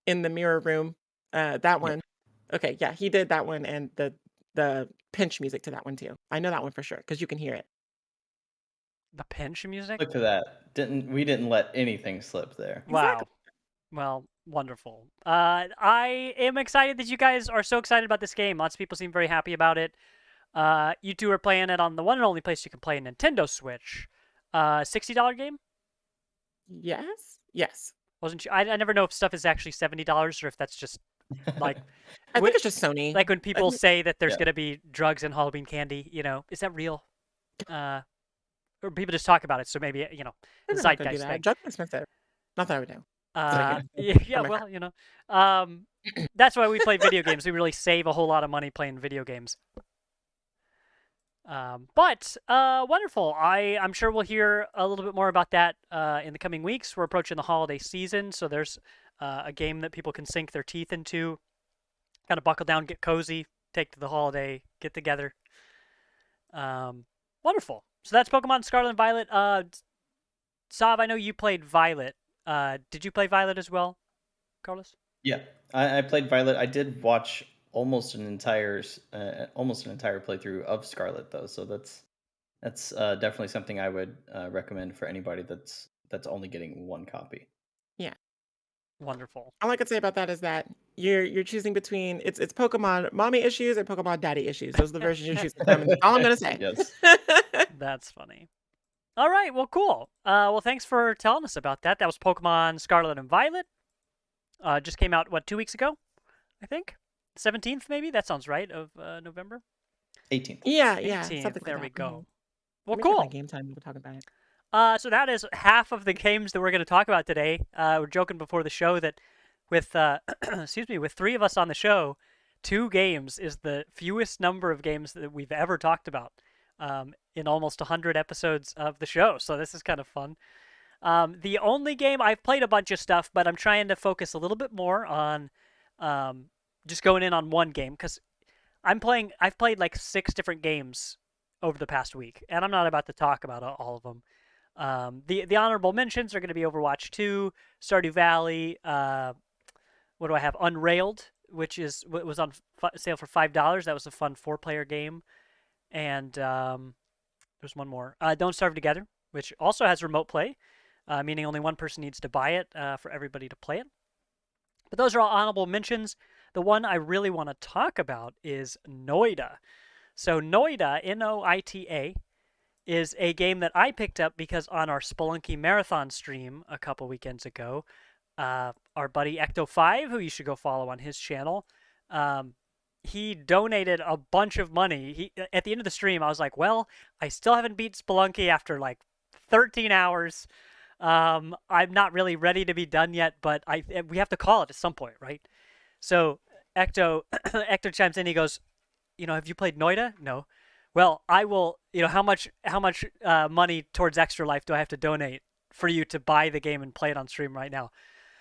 in the mirror room, that yeah, one. Okay, yeah, he did that one and the pinch music to that one too. I know that one for sure because you can hear it. The pinch music? look at that. We didn't let anything slip there. Exactly. Wow. Well, wonderful. I am excited that you guys are so excited about this game. Lots of people seem very happy about it. You two are playing it on the one and only place you can play a Nintendo Switch. $60 game? Yes. Yes. Wasn't you? I never know if stuff is actually $70 or if that's just like I think it's just Sony. like when I people think say that there's Yeah. gonna be drugs and Halloween candy. Is that real? Or people just talk about it. So maybe they're the not gonna do zeitgeist that. thing. Drugs are expensive. Not that I would know. But I hear Yeah, from my well, friends. that's why we play video games. We really save a whole lot of money playing video games. But wonderful. I'm sure we'll hear a little bit more about that in the coming weeks. We're approaching the holiday season, so there's a game that people can sink their teeth into, kind of buckle down, get cozy, take to the holiday get together. Wonderful. So that's Pokemon Scarlet and Violet. Sav, I know you played Violet. Did you play Violet as well, Carlos? Yeah, I played Violet. I did watch almost an entire playthrough of Scarlet though, so that's definitely something I would recommend for anybody that's only getting one copy. Yeah. Wonderful. All I can say about that is that you're choosing between it's Pokemon mommy issues and Pokemon daddy issues. Those are the versions you're choosing from, and that's all I'm gonna say. Yes. That's funny. All right, well, cool. Well, thanks for telling us about that. That was Pokemon Scarlet and Violet. Just came out, what, 2 weeks ago, I think? 17th, maybe? That sounds right, of November? 18th. Yeah, 18th, something like there we that. go. Let Well, me check my cool. game time. We were talking about it. So that is half of the games that we're going to talk about today. We're joking before the show that with, excuse me, with 3 of us on the show, 2 games is the fewest number of games that we've ever talked about in almost 100 episodes of the show. So this is kind of fun. The only game I've played a bunch of stuff, but I'm trying to focus a little bit more on just going in on one game because I've played like 6 different games over the past week, and I'm not about to talk about all of them. The honorable mentions are going to be Overwatch 2, Stardew Valley. What do I have? Unrailed, which was on sale for $5. That was a fun 4-player game, and there's one more. Don't Starve Together, which also has remote play, meaning only one person needs to buy it for everybody to play it. But those are all honorable mentions. The one I really want to talk about is Noita. So Noita, Noita, is a game that I picked up because on our Spelunky Marathon stream a couple weekends ago, our buddy Ecto5, who you should go follow on his channel, he donated a bunch of money. At the end of the stream, I was like, well, I still haven't beat Spelunky after like 13 hours. I'm not really ready to be done yet, but we have to call it at some point, right? So Ecto chimes in. He goes, have you played Noita? No. Well, I will. How much money towards Extra Life do I have to donate for you to buy the game and play it on stream right now?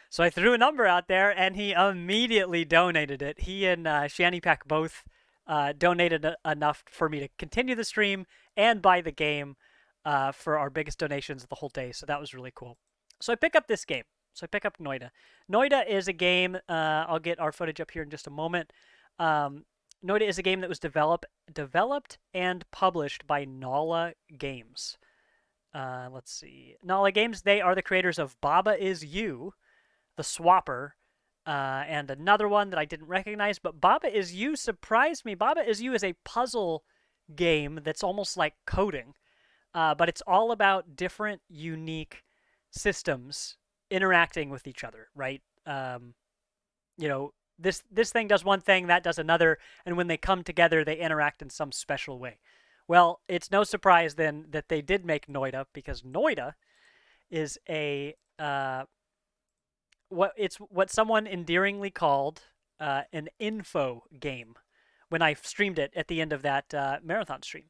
So I threw a number out there, and he immediately donated it. He and Shanny Pack both donated enough for me to continue the stream and buy the game for our biggest donations of the whole day. So that was really cool. So I pick up this game. So I pick up Noita. Noita is a game. I'll get our footage up here in just a moment. Noita is a game that was developed and published by Nala Games. Let's see. Nala Games, they are the creators of Baba Is You, The Swapper, and another one that I didn't recognize. But Baba Is You surprised me. Baba Is You is a puzzle game that's almost like coding, but it's all about different unique systems interacting with each other, right? This thing does one thing, that does another, and when they come together, they interact in some special way. Well, it's no surprise then that they did make Noita, because Noita is what someone endearingly called an info game when I streamed it at the end of that marathon stream.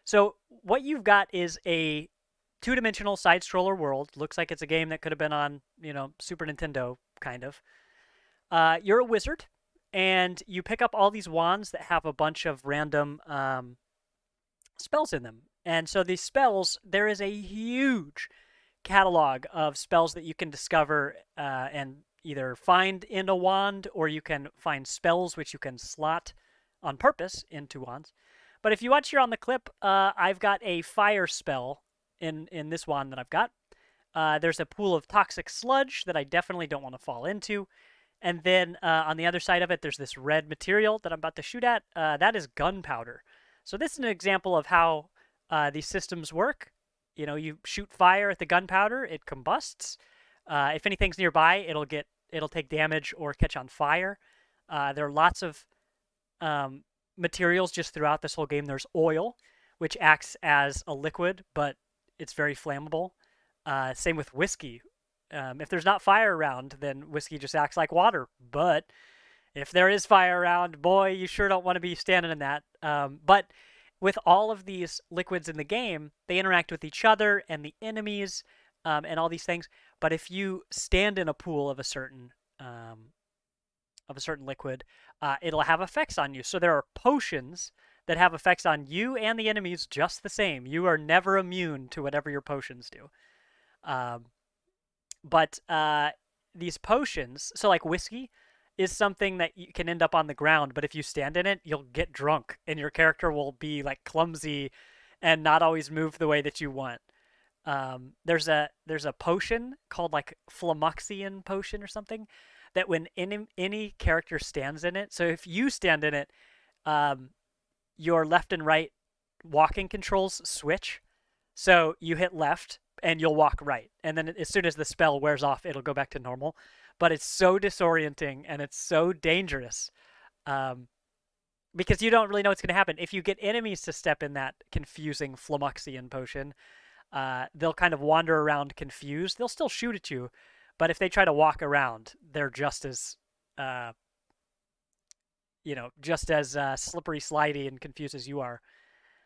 So what you've got is a two-dimensional side-scroller world. Looks like it's a game that could have been on, Super Nintendo, kind of. You're a wizard, and you pick up all these wands that have a bunch of random spells in them. And so these spells, there is a huge catalog of spells that you can discover and either find in a wand, or you can find spells which you can slot on purpose into wands. But if you watch here on the clip, I've got a fire spell in this wand that I've got. There's a pool of toxic sludge that I definitely don't want to fall into. And then on the other side of it, there's this red material that I'm about to shoot at. That is gunpowder. So this is an example of how these systems work. You shoot fire at the gunpowder, it combusts. If anything's nearby, it'll take damage or catch on fire. There are lots of materials just throughout this whole game. There's oil, which acts as a liquid, but it's very flammable. Same with whiskey. If there's not fire around, then whiskey just acts like water. But if there is fire around, boy, you sure don't want to be standing in that. But with all of these liquids in the game, they interact with each other and the enemies and all these things. But if you stand in a pool of a certain liquid, it'll have effects on you. So there are potions that have effects on you and the enemies just the same. You are never immune to whatever your potions do. But these potions, so like whiskey, is something that you can end up on the ground, but if you stand in it, you'll get drunk, and your character will be like clumsy and not always move the way that you want. There's a potion called like Flamuxian potion or something that when any character stands in it, so if you stand in it, your left and right walking controls switch. So you hit left and you'll walk right. And then as soon as the spell wears off, it'll go back to normal. But it's so disorienting and it's so dangerous because you don't really know what's going to happen. If you get enemies to step in that confusing Flamuxian potion, they'll kind of wander around confused. They'll still shoot at you, but if they try to walk around, they're just as, slippery, slidey, and confused as you are.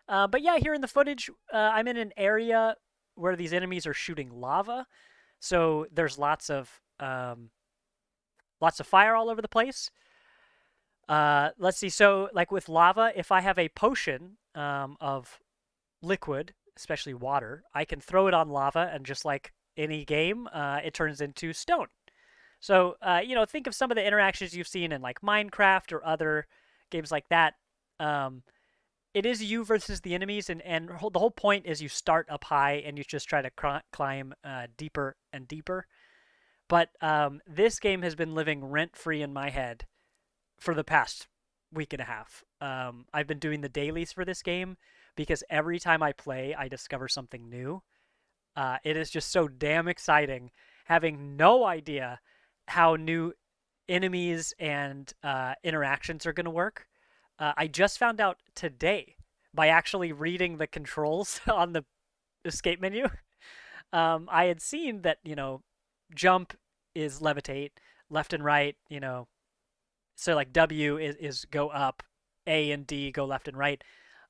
But yeah, here in the footage, I'm in an area where these enemies are shooting lava. So there's lots of fire all over the place. Let's see. So like with lava, if I have a potion of liquid, especially water, I can throw it on lava, and just like any game, it turns into stone. So, think of some of the interactions you've seen in like Minecraft or other games like that. It is you versus the enemies, and the whole point is you start up high and you just try to climb deeper and deeper. But this game has been living rent-free in my head for the past week and a half. I've been doing the dailies for this game because every time I play, I discover something new. It is just so damn exciting, having no idea how new enemies and interactions are going to work. I just found out today by actually reading the controls on the escape menu. I had seen that, jump is levitate, left and right, so like W is go up, A and D go left and right.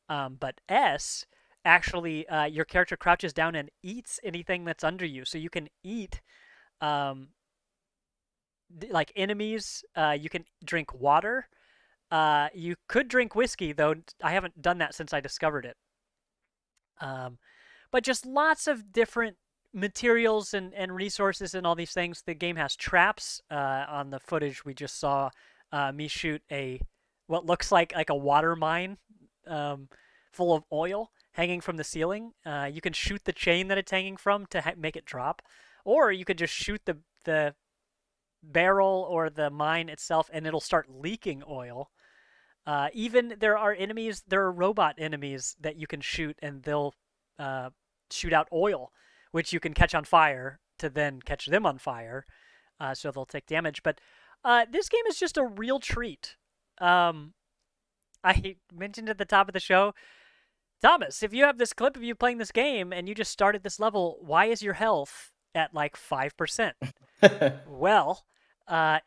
But S, actually, your character crouches down and eats anything that's under you. So you can eat like enemies, you can drink water. You could drink whiskey, though I haven't done that since I discovered it. But just lots of different materials and resources and all these things. The game has traps. On the footage we just saw me shoot what looks like a water mine full of oil hanging from the ceiling. You can shoot the chain that it's hanging from to make it drop. Or you could just shoot the barrel or the mine itself and it'll start leaking oil. Even there are robot enemies that you can shoot and they'll shoot out oil, which you can catch on fire to then catch them on fire, so they'll take damage. But this game is just a real treat. I mentioned at the top of the show, Thomas, if you have this clip of you playing this game and you just started this level, why is your health at like 5%? Well,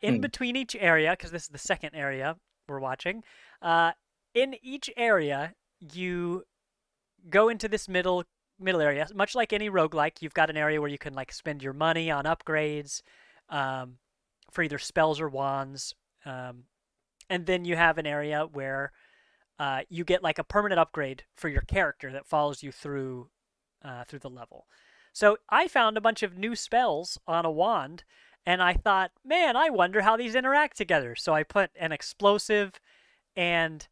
in between each area, because this is the second area we're watching, in each area, you go into this middle area. Much like any roguelike, you've got an area where you can like spend your money on upgrades for either spells or wands. And then you have an area where you get like a permanent upgrade for your character that follows you through the level. So I found a bunch of new spells on a wand, and I thought, man, I wonder how these interact together. So I put an explosive and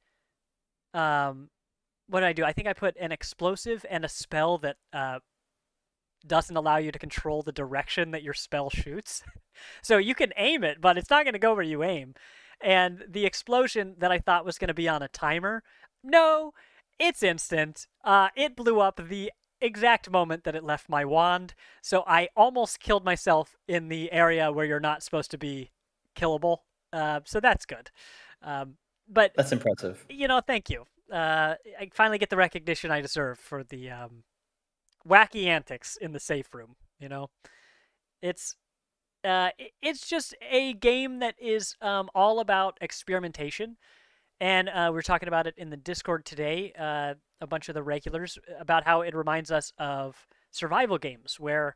what did I do? I think I put an explosive and a spell that doesn't allow you to control the direction that your spell shoots. So you can aim it, but it's not going to go where you aim. And the explosion that I thought was going to be on a timer, no, it's instant. It blew up the exact moment that it left my wand. So I almost killed myself in the area where you're not supposed to be killable. So that's good. But that's impressive. Thank you. I finally get the recognition I deserve for the wacky antics in the safe room. It's just a game that is all about experimentation, and we're talking about it in the Discord today. A bunch of the regulars about how it reminds us of survival games, where,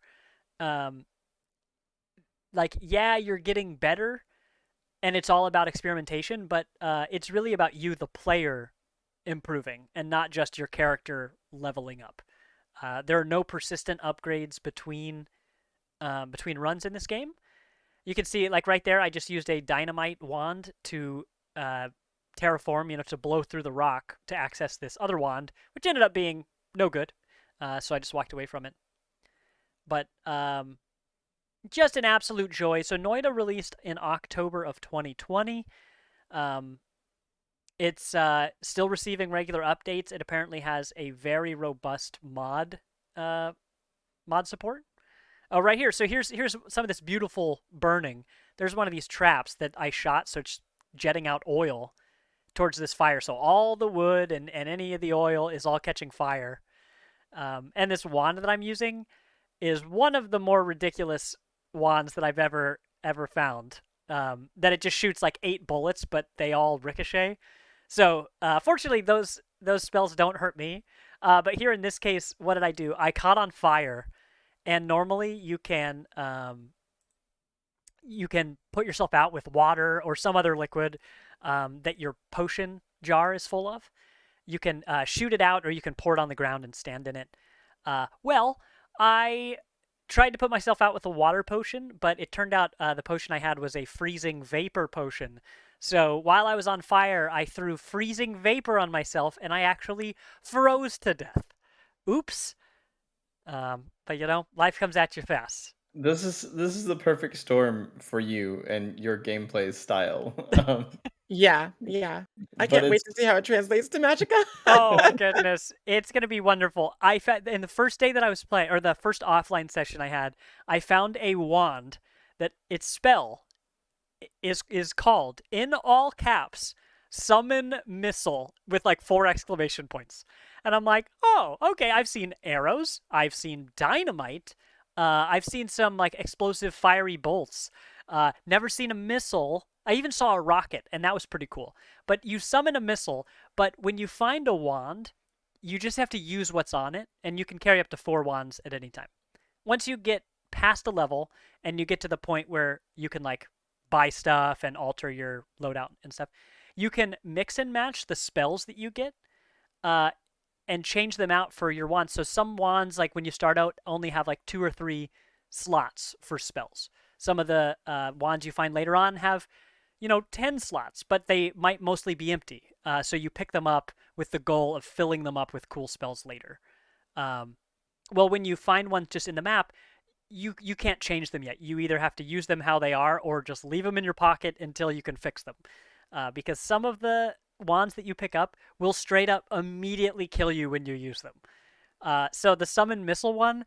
you're getting better, and it's all about experimentation, but it's really about you, the player, improving, and not just your character leveling up. There are no persistent upgrades between runs in this game. You can see, like right there, I just used a dynamite wand to terraform, to blow through the rock to access this other wand, which ended up being no good. So I just walked away from it. But just an absolute joy. So Noita released in October of 2020. It's still receiving regular updates. It apparently has a very robust mod support. Oh, right here. So here's some of this beautiful burning. There's one of these traps that I shot, so it's jetting out oil towards this fire. So all the wood and any of the oil is all catching fire. And this wand that I'm using is one of the more ridiculous wands that I've ever found. That it just shoots like 8 bullets, but they all ricochet. So fortunately, those spells don't hurt me. But here in this case, what did I do? I caught on fire. And normally you can put yourself out with water or some other liquid that your potion jar is full of. You can shoot it out, or you can pour it on the ground and stand in it. Well, I tried to put myself out with a water potion, but it turned out the potion I had was a freezing vapor potion. So while I was on fire, I threw freezing vapor on myself, and I actually froze to death. Oops. But life comes at you fast. This is the perfect storm for you and your gameplay style. Yeah. I can't wait to see how it translates to Magica. Oh my goodness, it's gonna be wonderful. I found in the first day that I was playing, or the first offline session I had, I found a wand that its spell is called, in all caps, Summon Missile, with like 4 exclamation points. And I'm like, oh, okay, I've seen arrows, I've seen dynamite, I've seen some like explosive fiery bolts, never seen a missile. I even saw a rocket, and that was pretty cool. But you summon a missile, but when you find a wand, you just have to use what's on it, and you can carry up to 4 wands at any time. Once you get past a level, and you get to the point where you can like buy stuff and alter your loadout and stuff, you can mix and match the spells that you get, and change them out for your wands. So some wands, like when you start out, only have like 2 or 3 slots for spells. Some of the wands you find later on have, 10 slots, but they might mostly be empty. So you pick them up with the goal of filling them up with cool spells later. Well, when you find one just in the map, you can't change them yet. You either have to use them how they are, or just leave them in your pocket until you can fix them. Because some of the wands that you pick up will straight up immediately kill you when you use them. So the Summon Missile one,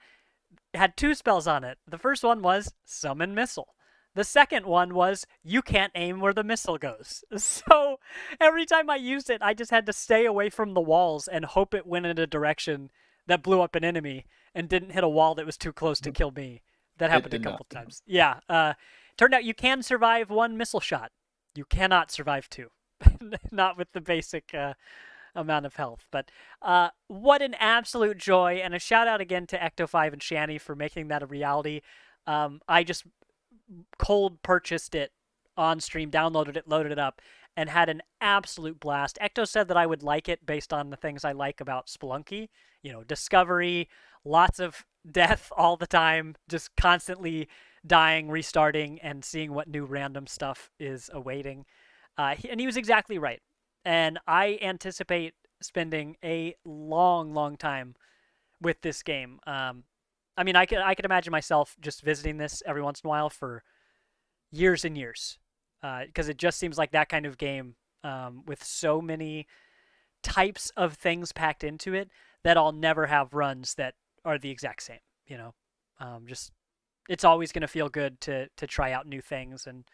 had 2 spells on it. The first one was Summon Missile. The second one was you can't aim where the missile goes. So every time I used it, I just had to stay away from the walls and hope it went in a direction that blew up an enemy and didn't hit a wall that was too close to kill me. That happened a couple times. Yeah. Turned out you can survive 1 missile shot. You cannot survive 2. Not with the basic amount of health. But what an absolute joy. And a shout out again to Ecto5 and Shani for making that a reality. I just cold purchased it on stream, downloaded it, loaded it up, and had an absolute blast. Ecto said that I would like it based on the things I like about Spelunky. Discovery, lots of death all the time, just constantly dying, restarting, and seeing what new random stuff is awaiting. And he was exactly right. And I anticipate spending a long, long time with this game. I mean, I could imagine myself just visiting this every once in a while for years and years, because it just seems like that kind of game with so many types of things packed into it that I'll never have runs that are the exact same. Just it's always going to feel good to try out new things and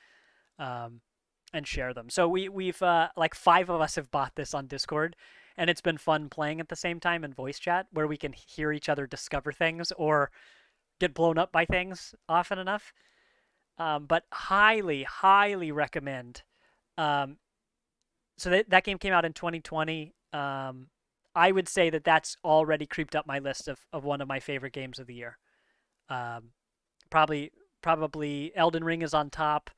share them. So we've like 5 of us have bought this on Discord. And it's been fun playing at the same time in voice chat where we can hear each other discover things or get blown up by things often enough. But highly, highly recommend. So that game came out in 2020. I would say that that's already creeped up my list of one of my favorite games of the year. Probably Elden Ring is on top.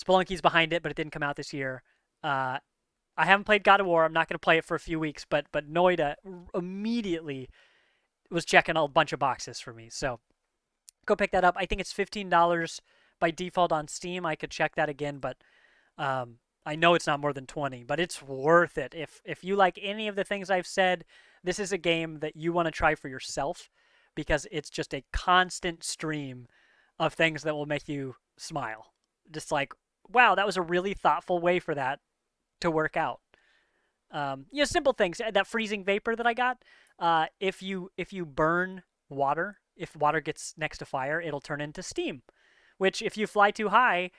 Spelunky's behind it, but it didn't come out this year. I haven't played God of War. I'm not going to play it for a few weeks, but Noita immediately was checking a bunch of boxes for me. So go pick that up. I think it's $15 by default on Steam. I could check that again, but I know it's not more than 20, but it's worth it. If you like any of the things I've said, this is a game that you want to try for yourself because it's just a constant stream of things that will make you smile. Just like, wow, that was a really thoughtful way for that to work out. Simple things. That freezing vapor that I got, if you burn water, if water gets next to fire, it'll turn into steam, which if you fly too high,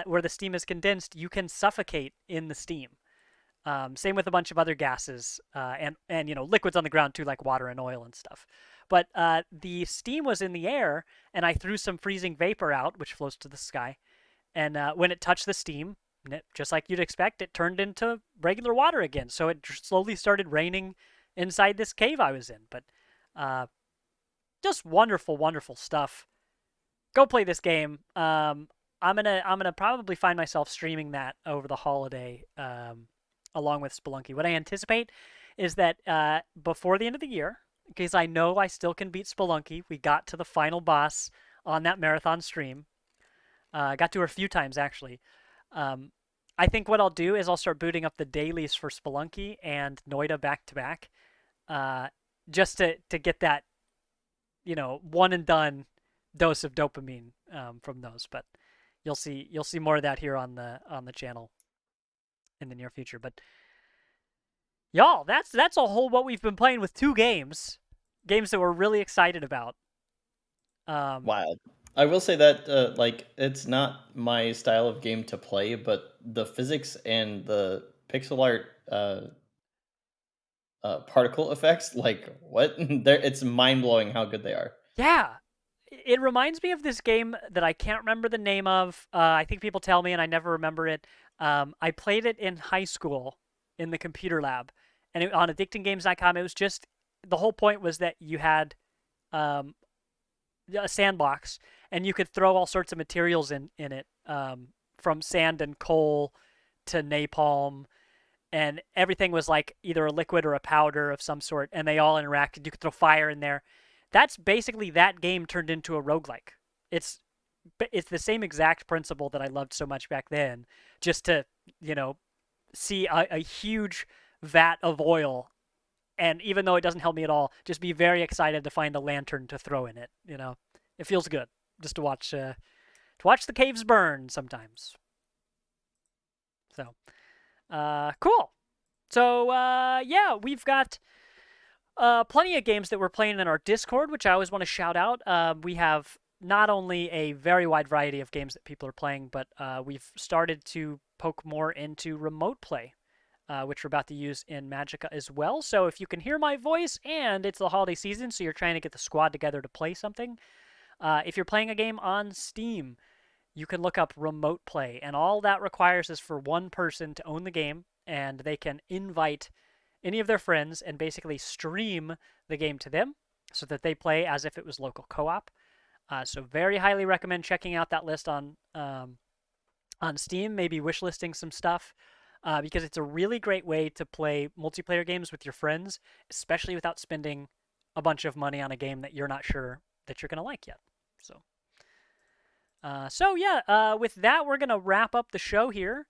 where the steam is condensed, you can suffocate in the steam. Same with a bunch of other gases, and liquids on the ground too, like water and oil and stuff. But the steam was in the air, and I threw some freezing vapor out, which floats to the sky. And when it touched the steam, just like you'd expect, it turned into regular water again. So it slowly started raining inside this cave I was in. But just wonderful, wonderful stuff. Go play this game. I'm gonna probably find myself streaming that over the holiday, along with Spelunky. What I anticipate is that before the end of the year, because I know I still can beat Spelunky, we got to the final boss on that marathon stream. Got to her a few times actually. I think what I'll do is I'll start booting up the dailies for Spelunky and Noita back to back, just to get that, one and done dose of dopamine from those. But you'll see more of that here on the channel in the near future. But y'all, that's a whole what we've been playing with 2 games that we're really excited about. Wild. I will say that it's not my style of game to play, but the physics and the pixel art particle effects, like what? It's mind blowing how good they are. Yeah, it reminds me of this game that I can't remember the name of. I think people tell me, and I never remember it. I played it in high school in the computer lab, and on addictinggames.com. It was just the whole point was that you had a sandbox, and you could throw all sorts of materials in it, from sand and coal to napalm, and everything was like either a liquid or a powder of some sort, and they all interacted. You could throw fire in there. That's basically that game turned into a roguelike. It's the same exact principle that I loved so much back then, just to, see a huge vat of oil, and even though it doesn't help me at all, just be very excited to find a lantern to throw in it. It feels good just to watch the caves burn sometimes. So, cool. So, yeah, we've got Plenty of games that we're playing in our Discord, which I always want to shout out. We have not only a very wide variety of games that people are playing, but we've started to poke more into remote play, which we're about to use in Magicka as well. So if you can hear my voice and it's the holiday season, so you're trying to get the squad together to play something, if you're playing a game on Steam, you can look up remote play, and all that requires is for one person to own the game, and they can invite any of their friends and basically stream the game to them so that they play as if it was local co-op. So very highly recommend checking out that list on Steam, maybe wishlisting some stuff, because it's a really great way to play multiplayer games with your friends, especially without spending a bunch of money on a game that you're not sure that you're going to like yet. With that, we're going to wrap up the show here.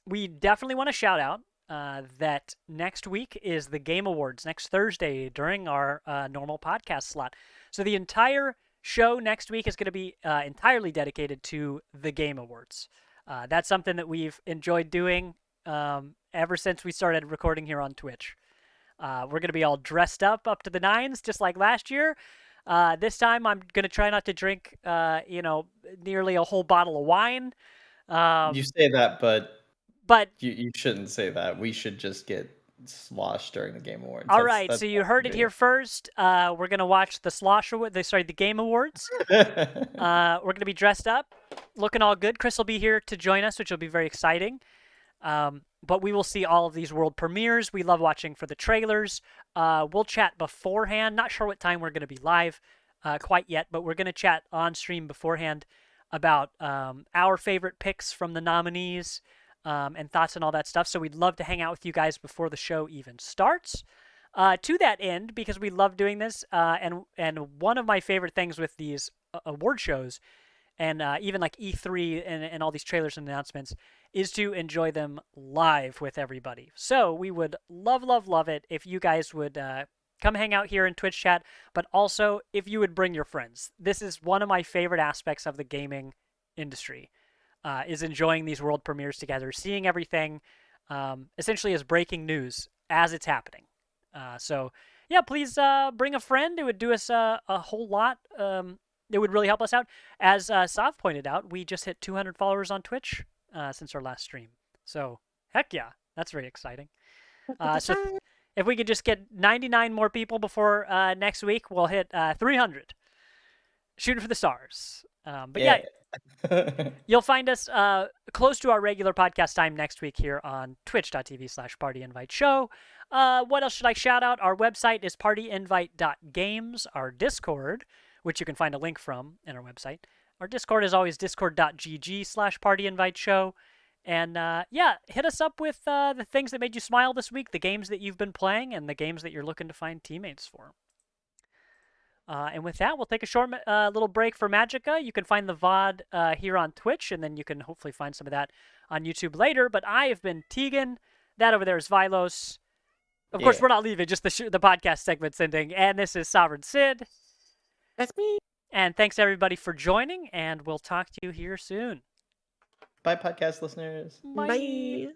We definitely want to shout out that next week is the Game Awards, next Thursday during our normal podcast slot. So the entire show next week is going to be entirely dedicated to the Game Awards. That's something that we've enjoyed doing ever since we started recording here on Twitch. We're going to be all dressed up to the nines, just like last year. This time I'm going to try not to drink, nearly a whole bottle of wine. You say that, but But you shouldn't say that. We should just get sloshed during the Game Awards. All right, so you heard it here first. We're gonna watch the Game Awards. We're gonna be dressed up, looking all good. Chris will be here to join us, which will be very exciting. But we will see all of these world premieres. We love watching for the trailers. We'll chat beforehand. Not sure what time we're gonna be live quite yet, but we're gonna chat on stream beforehand about our favorite picks from the nominees. And thoughts and all that stuff. So we'd love to hang out with you guys before the show even starts. To that end, because we love doing this, and one of my favorite things with these award shows, and even like E3 and all these trailers and announcements, is to enjoy them live with everybody. So we would love it if you guys would come hang out here in Twitch chat, but also if you would bring your friends. This is one of my favorite aspects of the gaming industry. Is enjoying these world premieres together, seeing everything essentially as breaking news as it's happening. Please bring a friend. It would do us a whole lot. It would really help us out. As Sav pointed out, we just hit 200 followers on Twitch since our last stream. So, heck yeah, that's very exciting. So if we could just get 99 more people before next week, we'll hit 300. Shooting for the stars. You'll find us close to our regular podcast time next week here on twitch.tv/partyinviteshow. What else should I shout out? Our website is partyinvite.games. Our Discord, which you can find a link from in our website. Our Discord is always discord.gg/partyinviteshow. And hit us up with the things that made you smile this week, the games that you've been playing, and the games that you're looking to find teammates for. And with that, we'll take a short little break for Magicka. You can find the VOD here on Twitch, and then you can hopefully find some of that on YouTube later. But I have been Tegan. That over there is Vilos. Of course, we're not leaving, just the podcast segment's ending. And this is Sovereign Sid. That's me. And thanks, everybody, for joining, and we'll talk to you here soon. Bye, podcast listeners. Bye.